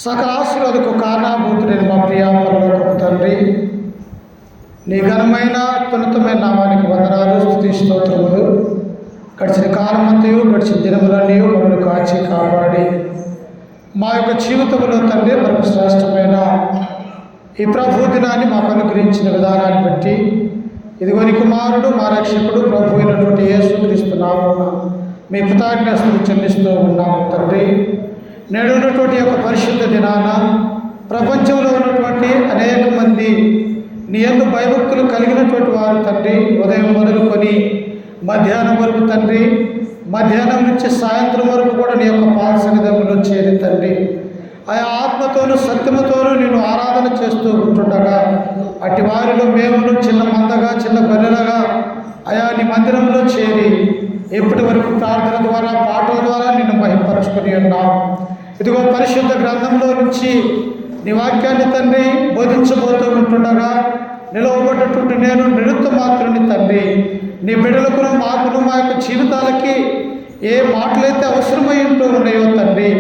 సకల ఆశీర్వాదకు కారణభూతుడైన మా ప్రియ పరలోకపు తండ్రి, నీ ఘనమైన అత్యున్నతమైన నామానికి వందనాలు, స్తుతి స్తోత్రములు. గడిచిన కాలమంతయు గడిచిన దినములన్నీ మమ్మల్ని కాచి కాపాడి మా యొక్క జీవితంలో తండ్రి మనకు శ్రేష్టమైన ఈ ప్రభు దినాన్ని మాకు అనుగ్రహించిన విధానాన్ని బట్టి ఇదిగో నీ కుమారుడు మా రక్షకుడు ప్రభు అయినటువంటి యేసుక్రీస్తు నామమున మీ కృతజ్ఞతలు చెల్లిస్తూ ఉన్నాము తండ్రి. నేడు ఉన్నటువంటి యొక్క పరిశుద్ధ దినాన ప్రపంచంలో ఉన్నటువంటి అనేక మంది నీ యందు భయభక్తులు కలిగినటువంటి వారు తండ్రి, ఉదయం మొదలుకొని మధ్యాహ్నం వరకు తండ్రి, మధ్యాహ్నం నుంచి సాయంత్రం వరకు కూడా నీ యొక్క పాద సన్నిధిలో చేరి తండ్రి, ఆయా ఆత్మతోనూ సత్యముతోనూ నేను ఆరాధన చేస్తూ ఉంటుండగా అట్టి వారిలో మేము చిన్న మందగా చిన్న గొర్రెలుగా ఆయా నీ మందిరంలో చేరి ఇప్పటి వరకు ప్రార్థన ద్వారా పాటల ద్వారా నిన్ను మహిమపరుచుకొని ఉన్నాం. ఇదిగో పరిశుద్ధ గ్రంథంలో నుంచి నీ వాక్యాన్ని తండ్రి బోధించబోతూ ఉంటుండగా నిలవబడ్డటువంటి నేను నిరుత్త మాత్రుని తండ్రి, నీ బిడ్డలకును మాకును మా యొక్క జీవితాలకి ఏ మాటలైతే అవసరమై ఉంటూ ఉన్నాయో తండ్రి,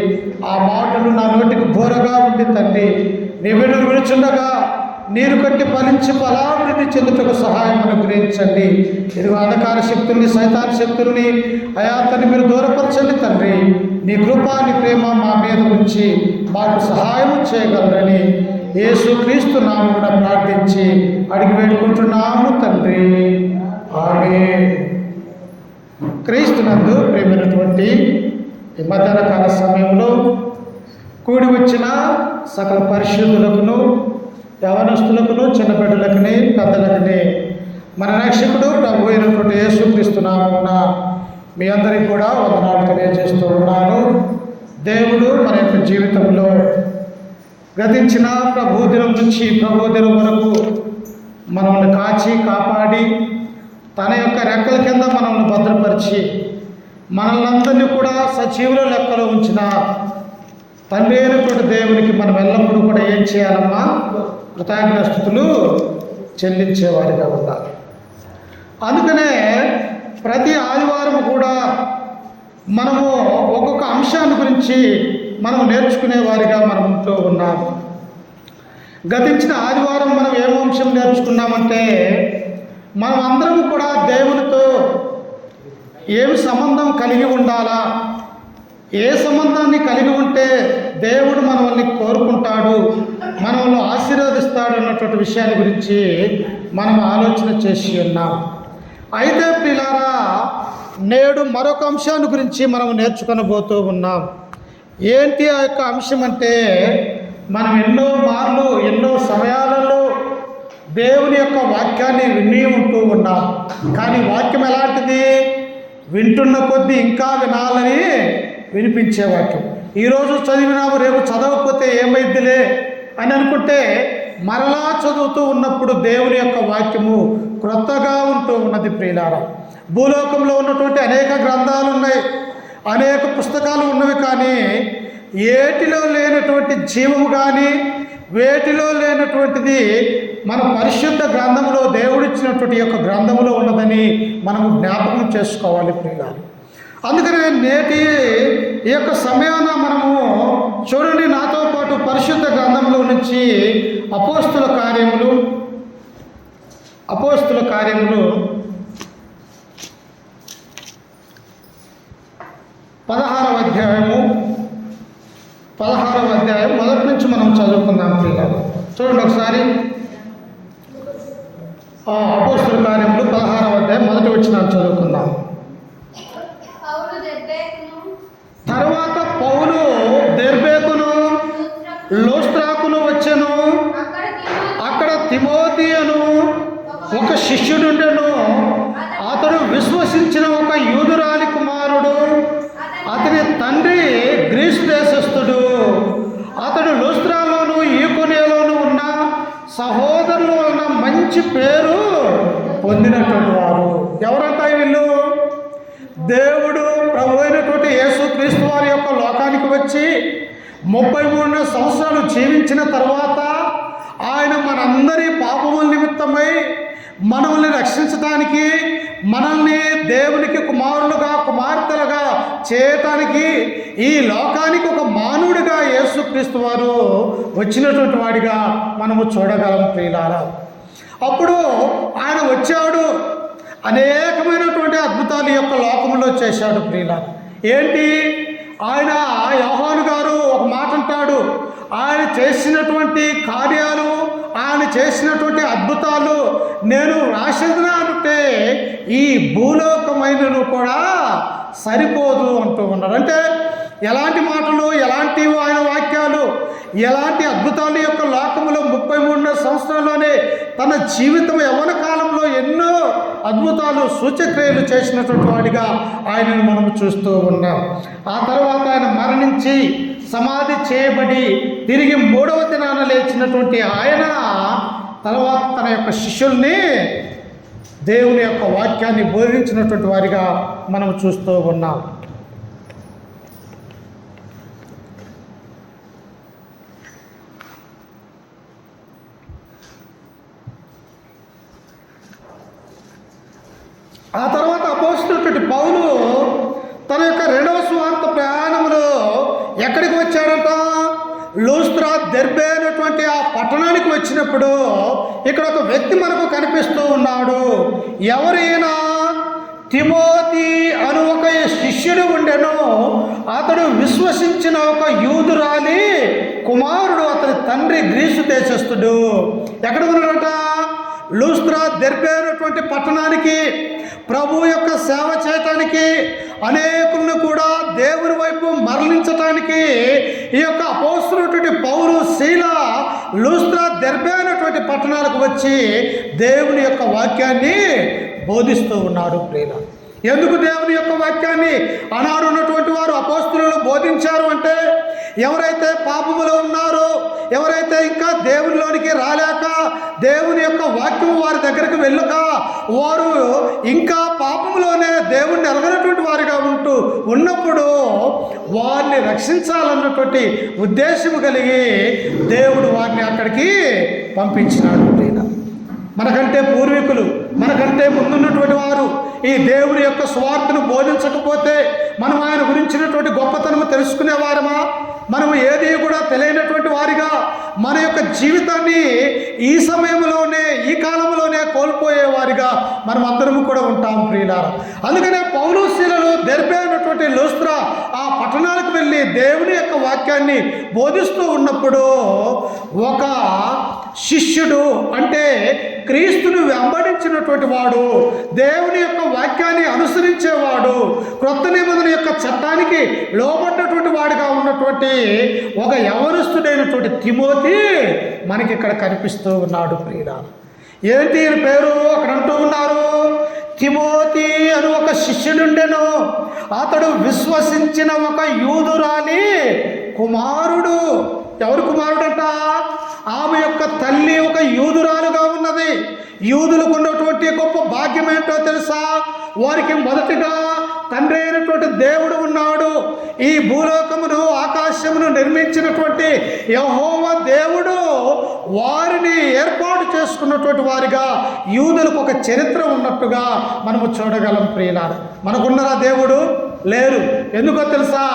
ఆ మాటలు నా నోటికి బోరగా ఉండి తండ్రి, నీ బిడ్డలు విడుచుండగా నీరు కట్టి ఫలించి ఫలాభివృద్ధి చెందుటకు సహాయం అనుగ్రహించండి. ఇదిగో అంధకార శక్తుల్ని, సైతాన్ శక్తుల్ని అయాతని మీరు దూరపరచండి తండ్రి. నీ కృపా నీ ప్రేమ మా మీద ఉంచి మాకు సహాయం చేయగలరని యేసుక్రీస్తు నామమున ప్రార్థించి అడిగి వేడుకుంటున్నాము తండ్రి, ఆమేన్. క్రీస్తునందు ప్రేమైనటువంటి ఈ మధ్యాహ్న కాల సమయంలో కూడి వచ్చిన సకల పరిశుద్ధులకును, యవనస్తులకును, చిన్న బిడ్డలకుని, పెద్దలకుని మన రక్షకుడు ప్రభు అయినటువంటి యేసుక్రీస్తు నామమున మీ అందరికీ కూడా వందనాలు తెలియజేస్తూ ఉన్నాను. దేవుడు మన యొక్క జీవితంలో గతించిన ప్రభుదినం నుంచి ప్రభుదినం వరకు మనల్ని కాచి కాపాడి తన యొక్క రెక్కల కింద మనల్ని భద్రపరిచి మనల్నందరినీ కూడా సజీవుల లెక్కలో ఉంచిన తండ్రి అయినటువంటి దేవునికి మనం ఎల్లప్పుడూ కూడా ఏం చేయాలమ్మా? కృతజ్ఞతాస్తుతులు చెల్లించేవారిగా ఉండాలి. అందుకనే ప్రతి ఆదివారం కూడా మనము ఒక్కొక్క అంశాన్ని గురించి మనం నేర్చుకునే వారిగా మనం ఉంటూ ఉన్నాము. గతించిన ఆదివారం మనం ఏం అంశం నేర్చుకున్నామంటే, మనం అందరం కూడా దేవునితో ఏమి సంబంధం కలిగి ఉండాలా, ఏ సంబంధాన్ని కలిగి ఉంటే దేవుడు మనల్ని కోరుకుంటాడు, మనల్ని ఆశీర్వదిస్తాడు అన్నటువంటి విషయాన్ని గురించి మనం ఆలోచన చేసి ఉన్నాం. అయితే పిల్లారా, నేడు మరొక అంశాన్ని గురించి మనం నేర్చుకొనబోతూ ఉన్నాం. ఏంటి ఆ యొక్క అంశం అంటే, మనం ఎన్నో మార్లు ఎన్నో సమయాలలో దేవుని యొక్క వాక్యాన్ని విని ఉంటూ ఉన్నాం. కానీ వాక్యం ఎలాంటిది? వింటున్న కొద్దీ ఇంకా వినాలని వినిపించే వాక్యం. ఈరోజు చదివినాము, రేపు చదవకపోతే ఏమైద్దిలే అని అనుకుంటే మరలా చదువుతూ ఉన్నప్పుడు దేవుని యొక్క వాక్యము క్రొత్తగా ఉంటూ ఉన్నది. ప్రియులారా, భూలోకంలో ఉన్నటువంటి అనేక గ్రంథాలు ఉన్నాయి, అనేక పుస్తకాలు ఉన్నవి. కానీ ఏటిలో లేనటువంటి జీవము కానీ వేటిలో లేనటువంటిది మన పరిశుద్ధ గ్రంథంలో దేవుడిచ్చినటువంటి యొక్క గ్రంథంలో ఉన్నదని మనము జ్ఞాపకం చేసుకోవాలి ప్రియులారా. అందుకనే నేటి ఈ యొక్క సమయాన మనము చూడండి, నాతో పాటు పరిశుద్ధ గ్రంథంలో నుంచి అపోస్తుల కార్యములు 16వ అధ్యాయం మొదటి నుంచి మనం చదువుకుందాం పిల్లలు. చూడండి ఒకసారి, అపోస్తుల కార్యములు 16వ అధ్యాయం మొదటి వచనాన్ని చదువుకుందాం. తర్వాత పౌలు దెర్బేకును లోస్త్రాకును వచ్చెను. అక్కడ తిమోతి అను ఒక శిష్యుడుండెను. అతడు విశ్వసించిన ఒక యూదురాలి కుమారుడు. అతని తండ్రి గ్రీసు దేశస్థుడు. అతడు లోస్త్రాలోను ఈకొనియలోను ఉన్న సహోదరుల వలన మంచి పేరు పొందినటువంటి వారు. ఎవరంటా వీళ్ళు? దేవుడు ప్రభు అయినటువంటి యేసుక్రీస్తు వారి యొక్క లోకానికి వచ్చి 33 సంవత్సరాలు జీవించిన తర్వాత ఆయన మనందరి పాపముల నిమిత్తమై మనల్ని రక్షించడానికి మనల్ని దేవునికి కుమారులుగా కుమార్తెలుగా చేయటానికి ఈ లోకానికి ఒక మానవుడిగా యేసుక్రీస్తు వారు వచ్చినటువంటి వాడిగా మనము చూడగలం ప్రియులారా. అప్పుడు ఆయన వచ్చాడు, అనేకమైనటువంటి అద్భుతాలు యొక్క లోకంలో చేశాడు ప్రియులారా. ఏంటి ఆయన యోహాను గారు ఒక మాట అంటాడు, ఆయన చేసినటువంటి కార్యాలు, ఆయన చేసినటువంటి అద్భుతాలు నేను రాసేదనా అంటే ఈ భూలోకమైనను కూడా సరిపోదు అంటూ ఉన్నారు. అంటే ఎలాంటి మాటలు, ఎలాంటి ఆయన వాక్యాలు, ఎలాంటి అద్భుతాల యొక్క లోకములో 33 సంవత్సరాల్లోనే తన జీవితం యవ్వన కాలంలో ఎన్నో అద్భుతాలు సూచక్రియలు చేసినటువంటి వాడిగా ఆయనను మనం చూస్తూ ఉన్నాం. ఆ తర్వాత ఆయన మరణించి సమాధి చేయబడి తిరిగి 3వ దినాన లేచినటువంటి ఆయన తర్వాత తన యొక్క శిష్యుల్ని దేవుని యొక్క వాక్యాన్ని బోధించినటువంటి వారిగా మనం చూస్తూ ఉన్నాం. ఆ తర్వాత అపోస్తలుడైన పౌలు తన యొక్క 2వ సువార్త ప్రయాణంలో ఎక్కడికి వచ్చాడట? లూస్త్రా, దెర్బే అనేటువంటి ఆ పట్టణానికి వచ్చినప్పుడు ఇక్కడ ఒక వ్యక్తి మనకు కనిపిస్తూ ఉన్నాడు. ఎవరైనా తిమోతి అను ఒక శిష్యుడు ఉండెను. అతడు విశ్వసించిన ఒక యూదురాలి కుమారుడు. అతని తండ్రి గ్రీసు దేశస్థుడు. ఎక్కడ ఉన్నాడట? లూస్త్రా, దెర్బే అనేటువంటి పట్టణానికి ప్రభు యొక్క సేవ చేయటానికి, అనేకులను కూడా దేవుని వైపు మరలించటానికి ఈ యొక్క అపోస్తలుడైన పౌలు, శీల లూస్త్రా, దెర్బే అనేటువంటి పట్టణాలకు వచ్చి దేవుని యొక్క వాక్యాన్ని బోధిస్తూ ఉన్నారు ప్రియులారా. ఎందుకు దేవుని యొక్క వాక్యాన్ని ఆనాడు ఉన్నటువంటి వారు అపోస్తలులు బోధించారు అంటే, ఎవరైతే పాపములో ఉన్నారో, ఎవరైతే ఇంకా దేవునిలోనికి రాలేక దేవుని యొక్క వాక్యం వారి దగ్గరికి వెళ్ళక వారు ఇంకా పాపములోనే దేవుణ్ణి ఎరగనటువంటి వారిగా ఉన్నప్పుడు వారిని రక్షించాలన్నటువంటి ఉద్దేశం కలిగి దేవుడు వారిని అక్కడికి పంపించినాడు. మనకంటే పూర్వీకులు, మనకంటే ముందున్నటువంటి వారు ఈ దేవుని యొక్క సువార్తను బోధించకపోతే మనం ఆయన గురించినటువంటి గొప్పతనము తెలుసుకునేవారమా? మనము ఏది కూడా తెలియనటువంటి వారిగా మన యొక్క జీవితాన్ని ఈ సమయంలోనే, ఈ కాలంలోనే కోల్పోయేవారిగా మనం అందరము కూడా ఉంటాం ప్రియులారా. అందుకనే పౌలు, శీలలు దెర్బే అయినటువంటి లూస్త్రా ఆ పట్టణాలకు వెళ్ళి దేవుని యొక్క వాక్యాన్ని బోధిస్తూ ఉన్నప్పుడు ఒక శిష్యుడు, అంటే క్రీస్తును వెంబడించినటువంటి వాడు, దేవుని యొక్క వాక్యాన్ని అనుసరించేవాడు, క్రొత్త నిబంధన యొక్క చట్టానికి లోబడ్డటువంటి వాడిగా ఉన్నటువంటి ఒక యవనస్తుడైనటువంటి తిమోతి మనకి ఇక్కడ కనిపిస్తూ ఉన్నాడు ప్రియులారా. ఏంటి ఈయన పేరు? అక్కడ అంటూ ఉన్నారు, తిమోతి అని ఒక శిష్యుడుండెను. అతడు విశ్వసించిన ఒక యూదురాలి కుమారుడు. ఎవరు కుమారుడట? ఆమె యొక్క తల్లి ఒక యూదురాలుగా ఉన్నది. యూదులకు ఉన్నటువంటి గొప్ప భాగ్యం ఏంటో తెలుసా? వారికి మొదటిగా తండ్రి అయినటువంటి దేవుడు ఉన్నాడు. ఈ భూలోకమును, ఆకాశమును నిర్మించినటువంటి యెహోవా దేవుడు వారిని ఏర్పాటు చేసుకున్నటువంటి వారిగా యూదులకు ఒక చరిత్ర ఉన్నట్టుగా మనము చూడగలం ప్రియులారా. మనకున్నారా దేవుడు? లేరు. ఎందుకో తెలుసా?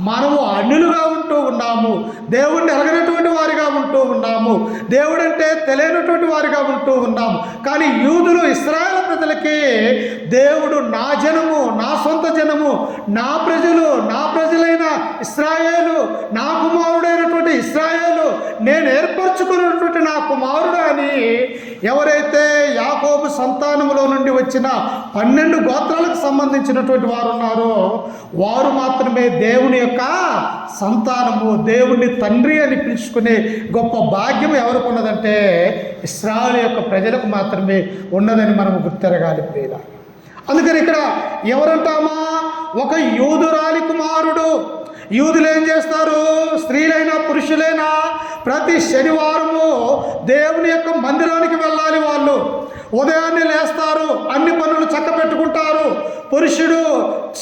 మనము అన్యులుగా ఉంటూ ఉన్నాము, దేవుణ్ణి ఎరగనటువంటి వారిగా ఉంటూ ఉన్నాము, దేవుడంటే తెలియనటువంటి వారిగా ఉంటూ ఉన్నాము. కానీ యూదులు, ఇశ్రాయేలు ప్రజలకి దేవుడు నా జనము, నా సొంత జనము, నా ప్రజలు, నా ప్రజలైన ఇశ్రాయేలు, నా కుమారుడైనటువంటి ఇశ్రాయేలు, నేను ఏర్పరచుకున్నటువంటి నా కుమారుడు అని ఎవరైతే యాకోబు సంతానములో నుండి వచ్చిన 12 గోత్రాలకు సంబంధించినటువంటి వారు ఉన్నారో వారు మాత్రమే దేవుని యొక్క సంతానము, దేవుని తండ్రి అని పిలుచుకునే గొప్ప భాగ్యం ఎవరికి ఉన్నదంటే ఇశ్రాయేలు యొక్క ప్రజలకు మాత్రమే ఉన్నదని మనము గుర్తెరగాలి ప్రియుల. అందుకని ఇక్కడ ఎవరంటామా? ఒక యూదురాలి కుమారుడు. యూదులు ఏం చేస్తారు? స్త్రీలైనా పురుషులైనా ప్రతి శనివారము దేవుని యొక్క మందిరానికి వెళ్ళాలి. వాళ్ళు ఉదయాన్నే లేస్తారు, అన్ని పనులు చక్కబెట్టుకుంటారు. పురుషుడు,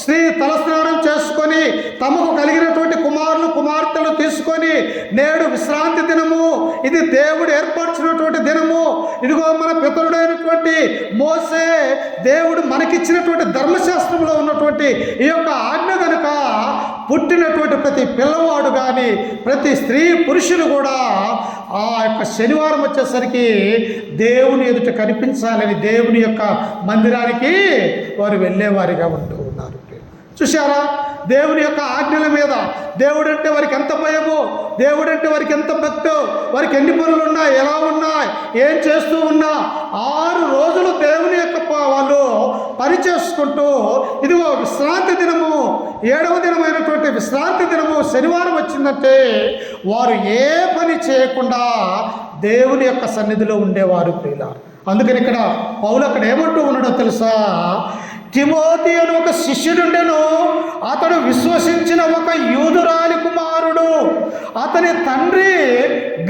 స్త్రీ తలస్నానం చేసుకొని తమకు కలిగినటువంటి కుమారుడు కుమారులు కుమార్తెలు తీసుకొని నేడు విశ్రాంతి దినము, ఇది దేవుడు ఏర్పరిచినటువంటి దినము, ఇదిగో మన పితరుడైనటువంటి మోసే దేవుడు మనకిచ్చినటువంటి ధర్మశాస్త్రంలో ఉన్నటువంటి ఈ యొక్క ఆజ్ఞ కనుక పుట్టినటువంటి ప్రతి పిల్లవాడు కానీ ప్రతి స్త్రీ పురుషులు కూడా ఆ యొక్క శనివారం వచ్చేసరికి దేవుని ఎదుట కనిపించాలని దేవుని యొక్క మందిరానికి వారు వెళ్ళేవారిగా ఉంటూ ఉన్నారు. చూశారా, దేవుని యొక్క ఆజ్ఞల మీద దేవుడంటే వారికి ఎంత భయమో, దేవుడంటే వారికి ఎంత భక్తో, వారికి ఎన్ని పనులు ఉన్నాయి, ఎలా ఉన్నాయి, ఏం చేస్తూ ఉన్నా 6 రోజులు దేవుని యొక్క వాళ్ళు పని చేసుకుంటూ ఇదిగో విశ్రాంతి దినము, 7వ దినమైనటువంటి విశ్రాంతి దినము శనివారం వచ్చిందంటే వారు ఏ పని చేయకుండా దేవుని యొక్క సన్నిధిలో ఉండేవారు ప్రియులారా. అందుకని ఇక్కడ పౌలు అక్కడ ఏమంటూ ఉన్నాడో తెలుసా, తిమోతి అని ఒక శిష్యుడుండెను, అతడు విశ్వసించిన ఒక యూదురాలి కుమారుడు, అతని తండ్రి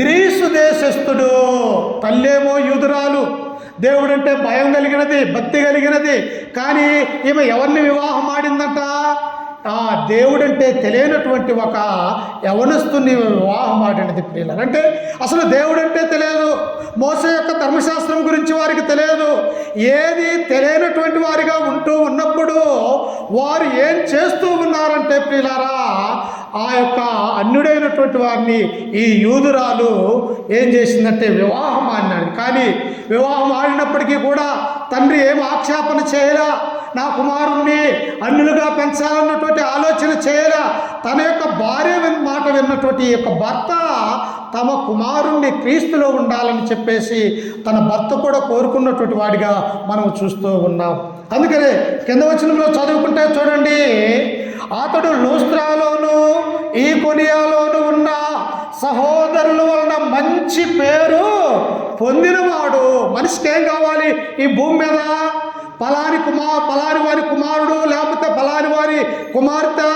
గ్రీసు దేశస్థుడు, తల్లేమో యూదురాలు, దేవుడంటే భయం కలిగినది, భక్తి కలిగినది. కానీ ఈమె ఎవరిని వివాహం ఆడిందంట, దేవుడంటే తెలియనటువంటి ఒక యవనస్తుని వివాహం ఆడినది ప్రియులారా. అంటే అసలు దేవుడంటే తెలియదు, మోసే యొక్క ధర్మశాస్త్రం గురించి వారికి తెలియదు. ఏది తెలియనటువంటి వారిగా ఉంటూ ఉన్నప్పుడు వారు ఏం చేస్తూ ఉన్నారంటే ప్రియులారా, ఆ యొక్క అన్యుడైనటువంటి వారిని ఈ యూదురాలు ఏం చేసిందంటే వివాహం ఆడినాడు. కానీ వివాహం ఆడినప్పటికీ కూడా తండ్రి ఏం ఆక్షేపణ చేయలా, నా కుమారుణ్ణి అన్యులుగా పెంచాలన్నటువంటి ఆలోచన చేయలా. తన యొక్క భార్య మాట విన్నటువంటి ఈ యొక్క భర్త తమ కుమారుణ్ణి క్రీస్తులో ఉండాలని చెప్పేసి తన భర్త కూడా కోరుకున్నటువంటి వాడిగా మనం చూస్తూ ఉన్నాం. అందుకనే కింద వచనంలో చదువుకుంటే చూడండి, అతడు లూస్త్రాలోను ఈకొనియాలోను ఉన్న సహోదరుల వలన మంచి పేరు పొందినవాడు. మనిషికి ఏం కావాలి ఈ భూమి మీద? పలాని వారి కుమారుడు లేకపోతే పలాని వారి కుమార్తె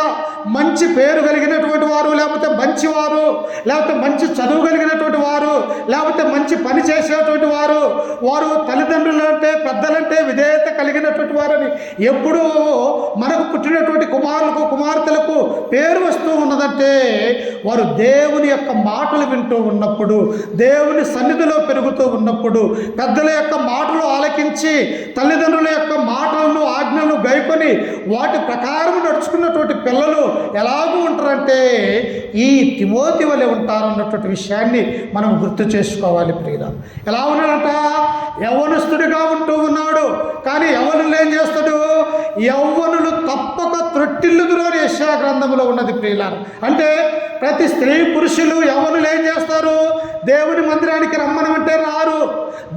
మంచి పేరు కలిగినటువంటి వారు, లేకపోతే మంచివారు, లేకపోతే మంచి చదువు కలిగినటువంటి వారు, లేకపోతే మంచి పని చేసేటువంటి వారు, వారు తల్లిదండ్రులంటే పెద్దలంటే విధేయత కలిగినటువంటి వారని ఎప్పుడూ మనకు పుట్టినటువంటి కుమారులకు కుమార్తెలకు పేరు వస్తూ ఉన్నదంటే వారు దేవుని యొక్క మాటలు వింటూ ఉన్నప్పుడు, దేవుని సన్నిధిలో పెరుగుతూ ఉన్నప్పుడు, పెద్దల యొక్క మాటలు ఆలకించి తల్లిదండ్రుల యొక్క మాటలను ఆజ్ఞలను గైకొని వాటి ప్రకారం నడుచుకున్నటువంటి పిల్లలు ఎలాగూ ఉంటారంటే ఈ తిమోతి వలె ఉంటారన్నటువంటి విషయాన్ని మనం గుర్తు చేసుకోవాలి ప్రియులారా. ఎలా ఉన్నాడంట? యవ్వనస్తుడిగా ఉంటూ ఉన్నాడు. కానీ యవ్వనులు ఏం చేస్తాడు? యవ్వనులు తప్పక త్రొట్టిల్లుదురు అని యెషయా గ్రంథంలో ఉన్నది ప్రియులారా. అంటే ప్రతి స్త్రీ పురుషులు యవ్వనులు ఏం చేస్తారు? దేవుని మందిరానికి రమ్మనమంటే రారు,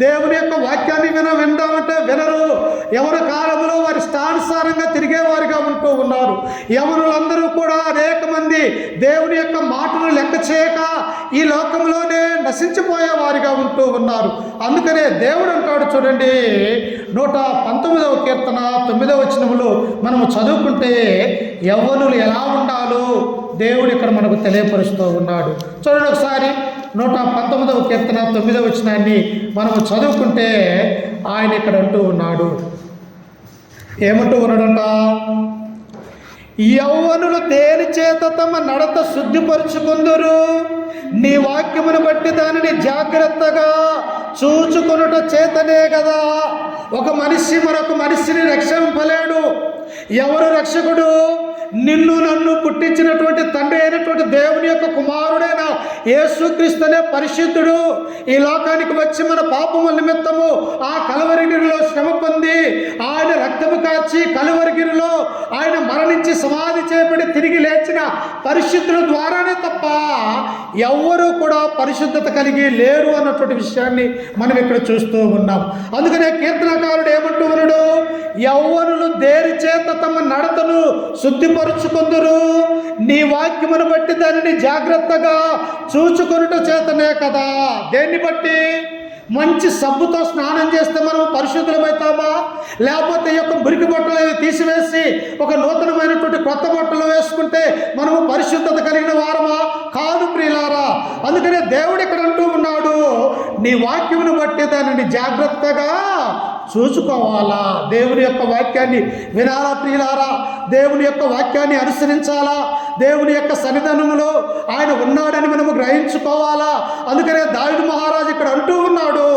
దేవుని యొక్క వాక్యాన్ని విందామంటే వినరు. యవన కాలంలో వారి ఇష్టానుసారంగా తిరిగేవారిగా ఉంటూ ఉన్నారు. యవనులందరూ కూడా అనేక మంది దేవుని యొక్క మాటను లెక్క చేయక ఈ లోకంలోనే నశించిపోయేవారిగా ఉంటూ ఉన్నారు. అందుకనే దేవుడు అంటాడు చూడండి, 119వ కీర్తన 9వ వచనంలో మనము చదువుకుంటే యవ్వనులు ఎలా ఉండాలో దేవుడు ఇక్కడ మనకు తెలియపరుస్తూ ఉన్నాడు. చూడండి ఒకసారి 119వ కీర్తన 9వ వచనాన్ని మనము చదువుకుంటే ఆయన ఇక్కడ అంటూ ఉన్నాడు. ఏమంటూ ఉన్నాడంట? యవ్వనులు దేని చేత తమ నడత శుద్ధిపరుచుకుందురు, నీ వాక్యమును బట్టి దానిని జాగ్రత్తగా చూచుకొనుట చేతనే కదా. ఒక మనిషి మరొక మనిషిని రక్షింపలేడు. ఎవరు రక్షకుడు? నిన్ను నన్ను పుట్టించినటువంటి తండ్రి అయినటువంటి దేవుని యొక్క కుమారుడైన యేసుక్రీస్తునే పరిశుద్ధుడు. ఈ లోకానికి వచ్చి మన పాపముల నిమిత్తము ఆ కలువరిగిరిలో శ్రమ పొంది ఆయన రక్తము కార్చి కలువరిగిరిలో ఆయన మరణించి సమాధి చేయబడి తిరిగి లేచిన పరిశుద్ధుల ద్వారానే తప్ప ఎవ్వరూ కూడా పరిశుద్ధత కలిగి లేరు అన్నటువంటి విషయాన్ని మనం ఇక్కడ చూస్తూ ఉన్నాం. అందుకనే కీర్తనకారుడు ఏమంటూ ఉన్నాడు? యవ్వనులు దేని చేత తమ నడతను శుద్ధిపరుచుకుందురు, నీ వాక్యమును బట్టి దానిని జాగ్రత్తగా చూచుకొనుట చేతనే కదా. దేన్ని బట్టి? మంచి సబ్బుతో స్నానం చేస్తే మనం పరిశుద్ధులమవుతామా? లేకపోతే ఈ యొక్క మురికి బట్టలు తీసివేసి ఒక నూతనమైనటువంటి కొత్త బట్టలు వేసుకుంటే మనము పరిశుద్ధత కలిగిన వారమా? కాదు ప్రియులారా. అందుకనే దేవుడు ఇక్కడ అంటూ ఉన్నాడు, నీ వాక్యమును బట్టి దానిని జాగ్రత్తగా చూసుకోవాలా. దేవుని యొక్క వాక్యాన్ని వినాలా ప్రియులారా? దేవుని యొక్క వాక్యాన్ని అనుసరించాలా? దేవుని యొక్క సన్నిధానంలో ఆయన ఉన్నాడని మనము గ్రహించుకోవాలా. అందుకనే దావీదు మహారాజు ఇక్కడ అంటూ ఉన్నాడు,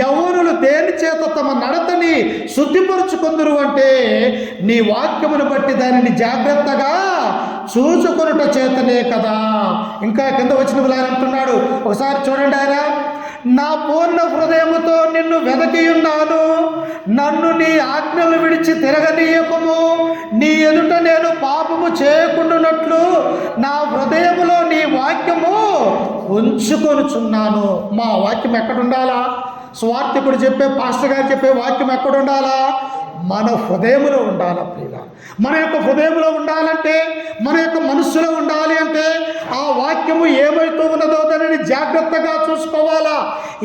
యవ్వనులు దేని చేత తమ నడతని శుద్ధిపరుచుకుందరు అంటే నీ వాక్యమును బట్టి దానిని జాగ్రత్తగా చూచుకొనుట చేతనే కదా. ఇంకా కింద వచ్చిన ఆయన అంటున్నాడు, ఒకసారి చూడండి, ఆయన నా పూర్ణ హృదయముతో నిన్ను వెదకియున్నాను, నన్ను నీ ఆజ్ఞలు విడిచి తిరగనీయకము, నీ ఎదుట నేను పాపము చేయకుండానట్లు నా హృదయములో నీ వాక్యము ఉంచుకొనుచున్నాను. మా వాక్యం ఎక్కడ ఉండాలా? స్వార్థకుడు చెప్పే, పాస్టర్ గారు చెప్పే వాక్యం ఎక్కడ ఉండాలా? మన హృదయంలో ఉండాలి ప్రియుల. మన యొక్క హృదయంలో ఉండాలంటే, మన యొక్క మనస్సులో ఉండాలి అంటే ఆ వాక్యము ఏమైతే ఉన్నదో దానిని జాగ్రత్తగా చూసుకోవాలా.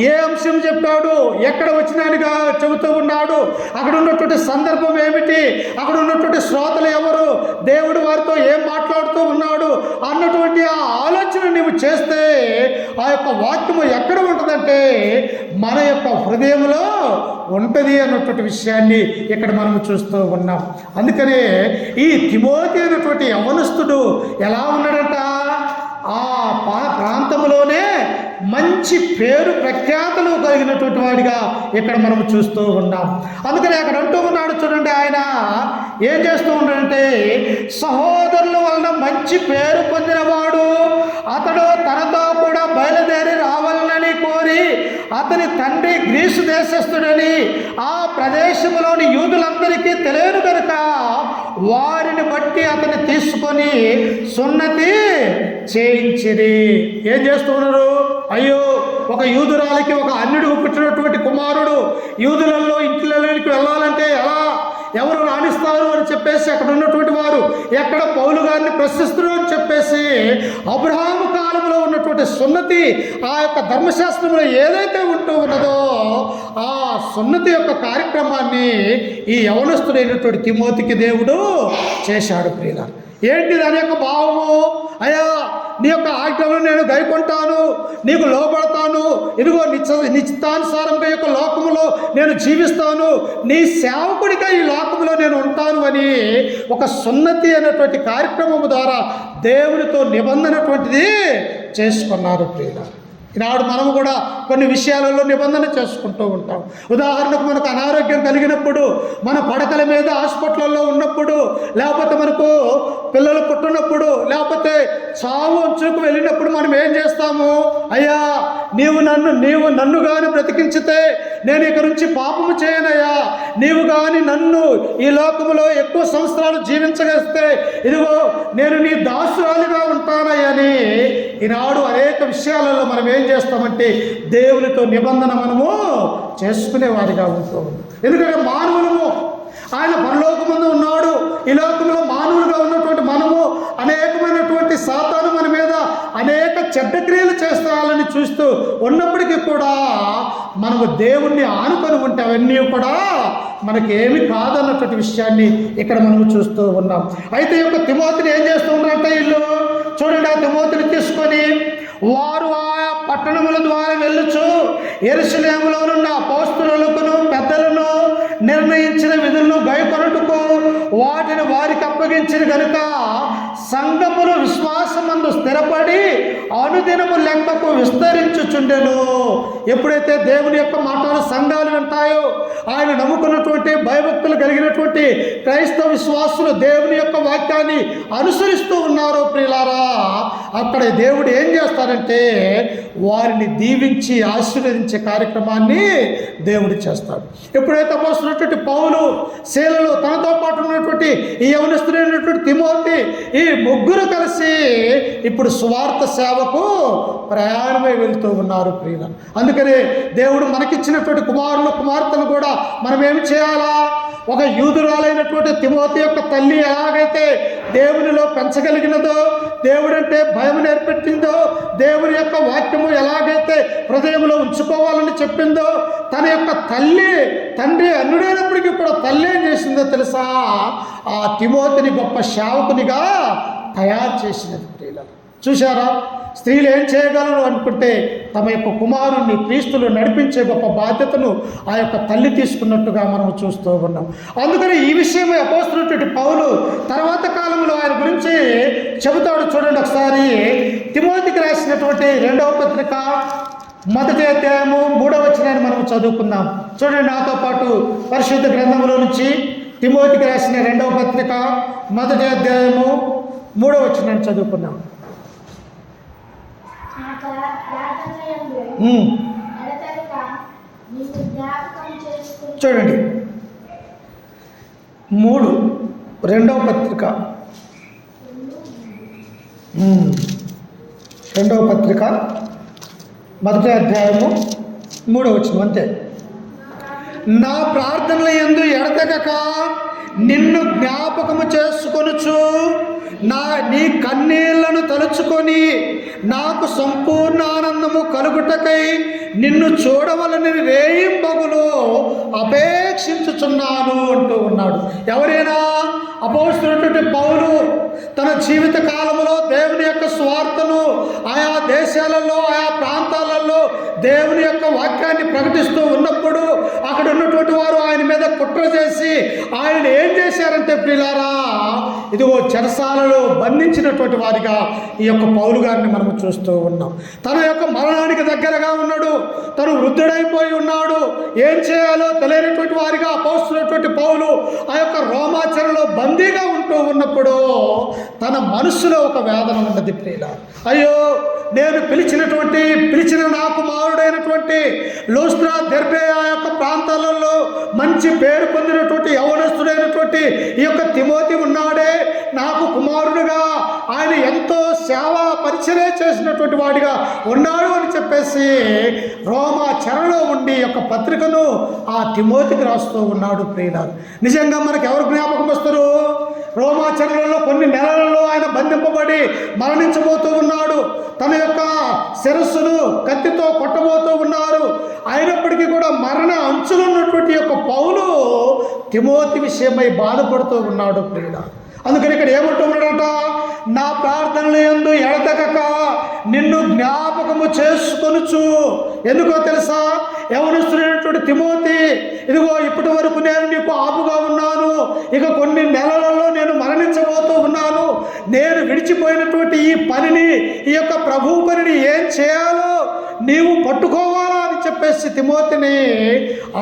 ఏ అంశం చెప్పాడు, ఎక్కడ వచ్చినానిగా చెబుతూ ఉన్నాడు, అక్కడ ఉన్నటువంటి సందర్భం ఏమిటి, అక్కడ ఉన్నటువంటి శ్రోతలు ఎవరు, దేవుడు వారితో ఏం మాట్లాడుతూ ఉన్నాడు అన్నటువంటి ఆ ఆలోచన నీవు చేస్తే ఆ యొక్క వాక్యము ఎక్కడ ఉంటుందంటే మన యొక్క హృదయంలో ఉంటుంది అన్నటువంటి విషయాన్ని ఇక్కడ మనం చూస్తూ ఉన్నాం. అందుకనే ఈ తిమోతి అనేటువంటి యవ్వనస్తుడు ఎలా ఉన్నాడంట, ఆ ప్రాంతంలోనే మంచి పేరు ప్రఖ్యాతలు కలిగినటువంటి వాడిగా ఇక్కడ మనం చూస్తూ ఉన్నాం. అందుకని అక్కడ అంటూ ఉన్నాడు చూడండి, ఆయన ఏం చేస్తూ ఉన్నాడంటే సహోదరుల వలన మంచి పేరు పొందినవాడు, అతడు తనతో కూడా బయలుదేరి రావాలని కోరి అతని తండ్రి గ్రీసు దేశస్థుడని ఆ ప్రదేశంలోని యూదులందరికీ తెలియను కనుక వారిని బట్టి అతన్ని తీసుకొని సున్నతి చేయించిరి. ఏం చేస్తూ ఉన్నారు? అయ్యో, ఒక యూదురాలికి ఒక అన్యుడికి పుట్టినటువంటి కుమారుడు యూదులలో ఇంటిలోకి వెళ్ళాలంటే ఎలా, ఎవరు రాణిస్తారు అని చెప్పేసి అక్కడ ఉన్నటువంటి వారు ఎక్కడ పౌలు గారిని ప్రశ్నిస్తున్నారు అని చెప్పేసి అబ్రహాము కాలంలో ఉన్నటువంటి సున్నతి, ఆ యొక్క ధర్మశాస్త్రంలో ఏదైతే ఉంటూ ఉన్నదో ఆ సున్నతి యొక్క కార్యక్రమాన్ని ఈ యవనస్తుడైనటువంటి తిమోతికి దేవుడు చేశాడు ప్రియులారా. ఏంటి దాని యొక్క భావము? అయ్యా, నీ యొక్క ఆజ్ఞలను నేను గైకొంటాను, నీకు లోబడతాను, ఇదిగో నిశ్చితానుసారంగా యొక్క లోకములో నేను జీవిస్తాను, నీ సేవకుడిగా ఈ లోకంలో నేను ఉంటాను అని ఒక సున్నతి అనేటువంటి కార్యక్రమం ద్వారా దేవునితో నిబంధనటువంటిది చేసుకున్నారు ప్రియులారా. ఈనాడు మనము కూడా కొన్ని విషయాలలో నిబంధన చేసుకుంటూ ఉంటాం. ఉదాహరణకు మనకు అనారోగ్యం కలిగినప్పుడు, మన పడకల మీద హాస్పిటల్లో ఉన్నప్పుడు, లేకపోతే మనకు పిల్లలు పుట్టినప్పుడు, లేకపోతే చావు అంచుకు వెళ్ళినప్పుడు మనం ఏం చేస్తాము? అయ్యా, నీవు నన్ను కానీ బ్రతికించితే నేను ఇక నుంచి పాపము చేయనయ్యా, నీవు కానీ నన్ను ఈ లోకంలో ఎక్కువ సంవత్సరాలు జీవించగలిస్తే ఇదిగో నేను నీ దాసురాలిగా ఉంటానయ్యని ఈనాడు అనేక విషయాలలో మనం ఏం చేస్తామంటే దేవునితో నిబంధన మనము చేసుకునే వారిగా ఉంటాం. ఎందుకంటే మానవులము, ఆయన పరలోకమందు ఉన్నాడు, ఈ లోకంలో మానవులుగా ఉన్నటువంటి మనము అనేకమైనటువంటి సాతాను మన మీద అనేక చెడ్డ క్రియలు చేస్తాలని చూస్తూ ఉన్నప్పటికీ కూడా మనము దేవుణ్ణి ఆనుకొని ఉంటే అవన్నీ కూడా మనకేమి కాదన్నటువంటి విషయాన్ని ఇక్కడ మనము చూస్తూ ఉన్నాం. అయితే ఈ యొక్క తిమోతిని ఏం చేస్తూ ఉన్నారంటే వీళ్ళు చూడండి, ఆ తిమోతిని తీసుకొని వారు ఆ పట్టణముల ద్వారా వెళ్ళుచు యెరూషలేములోనున్న అపోస్తలులకును పెద్దలను నిర్ణయించిన విధులను గైకొనుటకు వాటిని వారికి అప్పగించిన కనుక సంఘములు విశ్వాసమందు స్థిరపడి అనుదినము లెక్కకు విస్తరించుచుండెను. ఎప్పుడైతే దేవుని యొక్క మాటలు సంఘాలు వింటాయో, ఆయన నమ్ముకున్నటువంటి భయభక్తులు కలిగినటువంటి క్రైస్తవ విశ్వాసులు దేవుని యొక్క వాక్యాన్ని అనుసరిస్తూ ఉన్నారో ప్రియులారా, అక్కడ దేవుడు ఏం చేస్తారంటే వారిని దీవించి ఆశీర్వదించే కార్యక్రమాన్ని దేవుడు చేస్తాడు. ఎప్పుడైతే అపోస్తలుడైనటువంటి పౌలు, శీలలు, తనతో పాటు ఉన్నటువంటి ఈ యవనస్తుడైనటువంటి తిమోతి, ఈ ముగ్గురు కలిసి ఇప్పుడు సువార్త సేవకు ప్రయాణమై వెళ్తూ ఉన్నారు ప్రియుల. అందుకనే దేవుడు మనకిచ్చినటువంటి కుమారులు, కుమార్తెలు కూడా మనం ఏమి చేయాలా? ఒక యూదురాలైనటువంటి తిమోతి యొక్క తల్లి ఎలాగైతే దేవునిలో పెంచగలిగినదో, దేవుడంటే భయం నేర్పెట్టిందో, దేవుని యొక్క వాక్యము ఎలాగైతే హృదయంలో ఉంచుకోవాలని చెప్పిందో, తన యొక్క తల్లి, తండ్రి అన్యుడైనప్పటికీ కూడా తల్లి ఏం చేసిందో తెలుసా? ఆ తిమోతిని గొప్ప సేవకునిగా తయారు చేసినది ప్రియులారా. చూశారా, స్త్రీలు ఏం చేయగలరు అనుకుంటే తమ యొక్క కుమారుణ్ణి క్రీస్తులు నడిపించే గొప్ప బాధ్యతను ఆ యొక్క తల్లి తీసుకున్నట్టుగా మనం చూస్తూ ఉన్నాం. అందుకని ఈ విషయమై అపోస్తలుడైనటువంటి పౌలు తర్వాత కాలంలో ఆయన గురించి చెబుతాడు. చూడండి ఒకసారి, తిమోతికి రాసినటువంటి 2వ పత్రిక 1వ అధ్యాయము 3వ వచనాన్ని మనం చదువుకుందాం. చూడండి నాతో పాటు పరిశుద్ధ గ్రంథంలో నుంచి తిమోతికి రాసిన 2వ పత్రిక 1వ అధ్యాయము 3వ వచనాన్ని చదువుకుందాం. చూడండి 3 2వ పత్రిక 2వ పత్రిక 1వ అధ్యాయము 3వ వచనం అంతే. నా ప్రార్థనల యందు ఎడతెగక నిన్ను జ్ఞాపకము చేసుకొనుచు నీ కన్నీళ్లను తలుచుకొని నాకు సంపూర్ణ ఆనందము కలుగుటకై నిన్ను చూడవలని రేయింబగులు అపేక్షించుచున్నాను అంటూ ఉన్నాడు. ఎవరైనా అపోస్తలుడైనటువంటి పౌలు తన జీవిత కాలంలో దేవుని యొక్క స్వార్థను ఆయా దేశాలలో ఆయా ప్రాంతాలలో దేవుని యొక్క వాక్యాన్ని ప్రకటిస్తూ ఉన్నప్పుడు అక్కడ ఉన్నటువంటి వారు ఆయన మీద కుట్ర చేసి ఆయన ఏం చేశారంటే ప్రియులారా, ఇదిగో చెరసాలలో బంధించినటువంటి వారిగా ఈ యొక్క పౌలు గారిని మనము చూస్తూ ఉన్నాం. తన యొక్క మరణానికి దగ్గరగా ఉన్నాడు, తను వృద్ధుడైపోయి ఉన్నాడు. ఏం చేయాలో తెలియనటువంటి వారిగా అపోస్తలుడైనటువంటి పౌలు ఆ యొక్క రోమాచరణలో బందీగా ఉంటూ ఉన్నప్పుడు తన మనస్సులో ఒక వేదన ఉన్నది ప్రియుల. అయ్యో, నేను పిలిచిన నా కుమారుడైనటువంటి లూస్త్రా, దెర్బే ఆ యొక్క ప్రాంతాలలో మంచి పేరు పొందినటువంటి యవనస్తుడైనటువంటి ఈ యొక్క తిమోతి ఉన్నాడే, నాకు కుమారుడుగా ఆయన ఎంతో సేవా పరిచర్య చేసినటువంటి వాడిగా ఉన్నాడు అని చెప్పేసి రోమా చెరలో ఉండి యొక్క పత్రికను ఆ తిమోతికి రాస్తూ ఉన్నాడు ప్రియులారు. నిజంగా మనకు ఎవరు జ్ఞాపకం వస్తారు? రోమా చెరలలో కొన్ని నెలలలో ఆయన బంధింపబడి మరణించబోతూ ఉన్నాడు. తన యొక్క శిరస్సును కత్తితో కొట్టబోతూ ఉన్నారు. అయినప్పటికీ కూడా మరణ అంచులో ఉన్నటువంటి యొక్క పౌలు తిమోతి విషయమై బాధపడుతూ ఉన్నాడు ప్రియుల. అందుకని ఇక్కడ ఏమంటున్నాడట, నా ప్రార్థనల యందు ఎడతెగక నిన్ను జ్ఞాపకము చేసుకొనుచు. ఎందుకో తెలుసా, యవనస్తుడైనటువంటి తిమోతి, ఇదిగో ఇప్పటి వరకు నేను నీకు ఆపుగా ఉన్నాను, ఇక కొన్ని నెలలలో నేను మరణించబోతూ ఉన్నాను. నేను విడిచిపోయినటువంటి ఈ పనిని, ఈ యొక్క ప్రభువు పనిని ఏం చేయాలో నీవు పట్టుకోవాలా అని చెప్పేసి తిమోతిని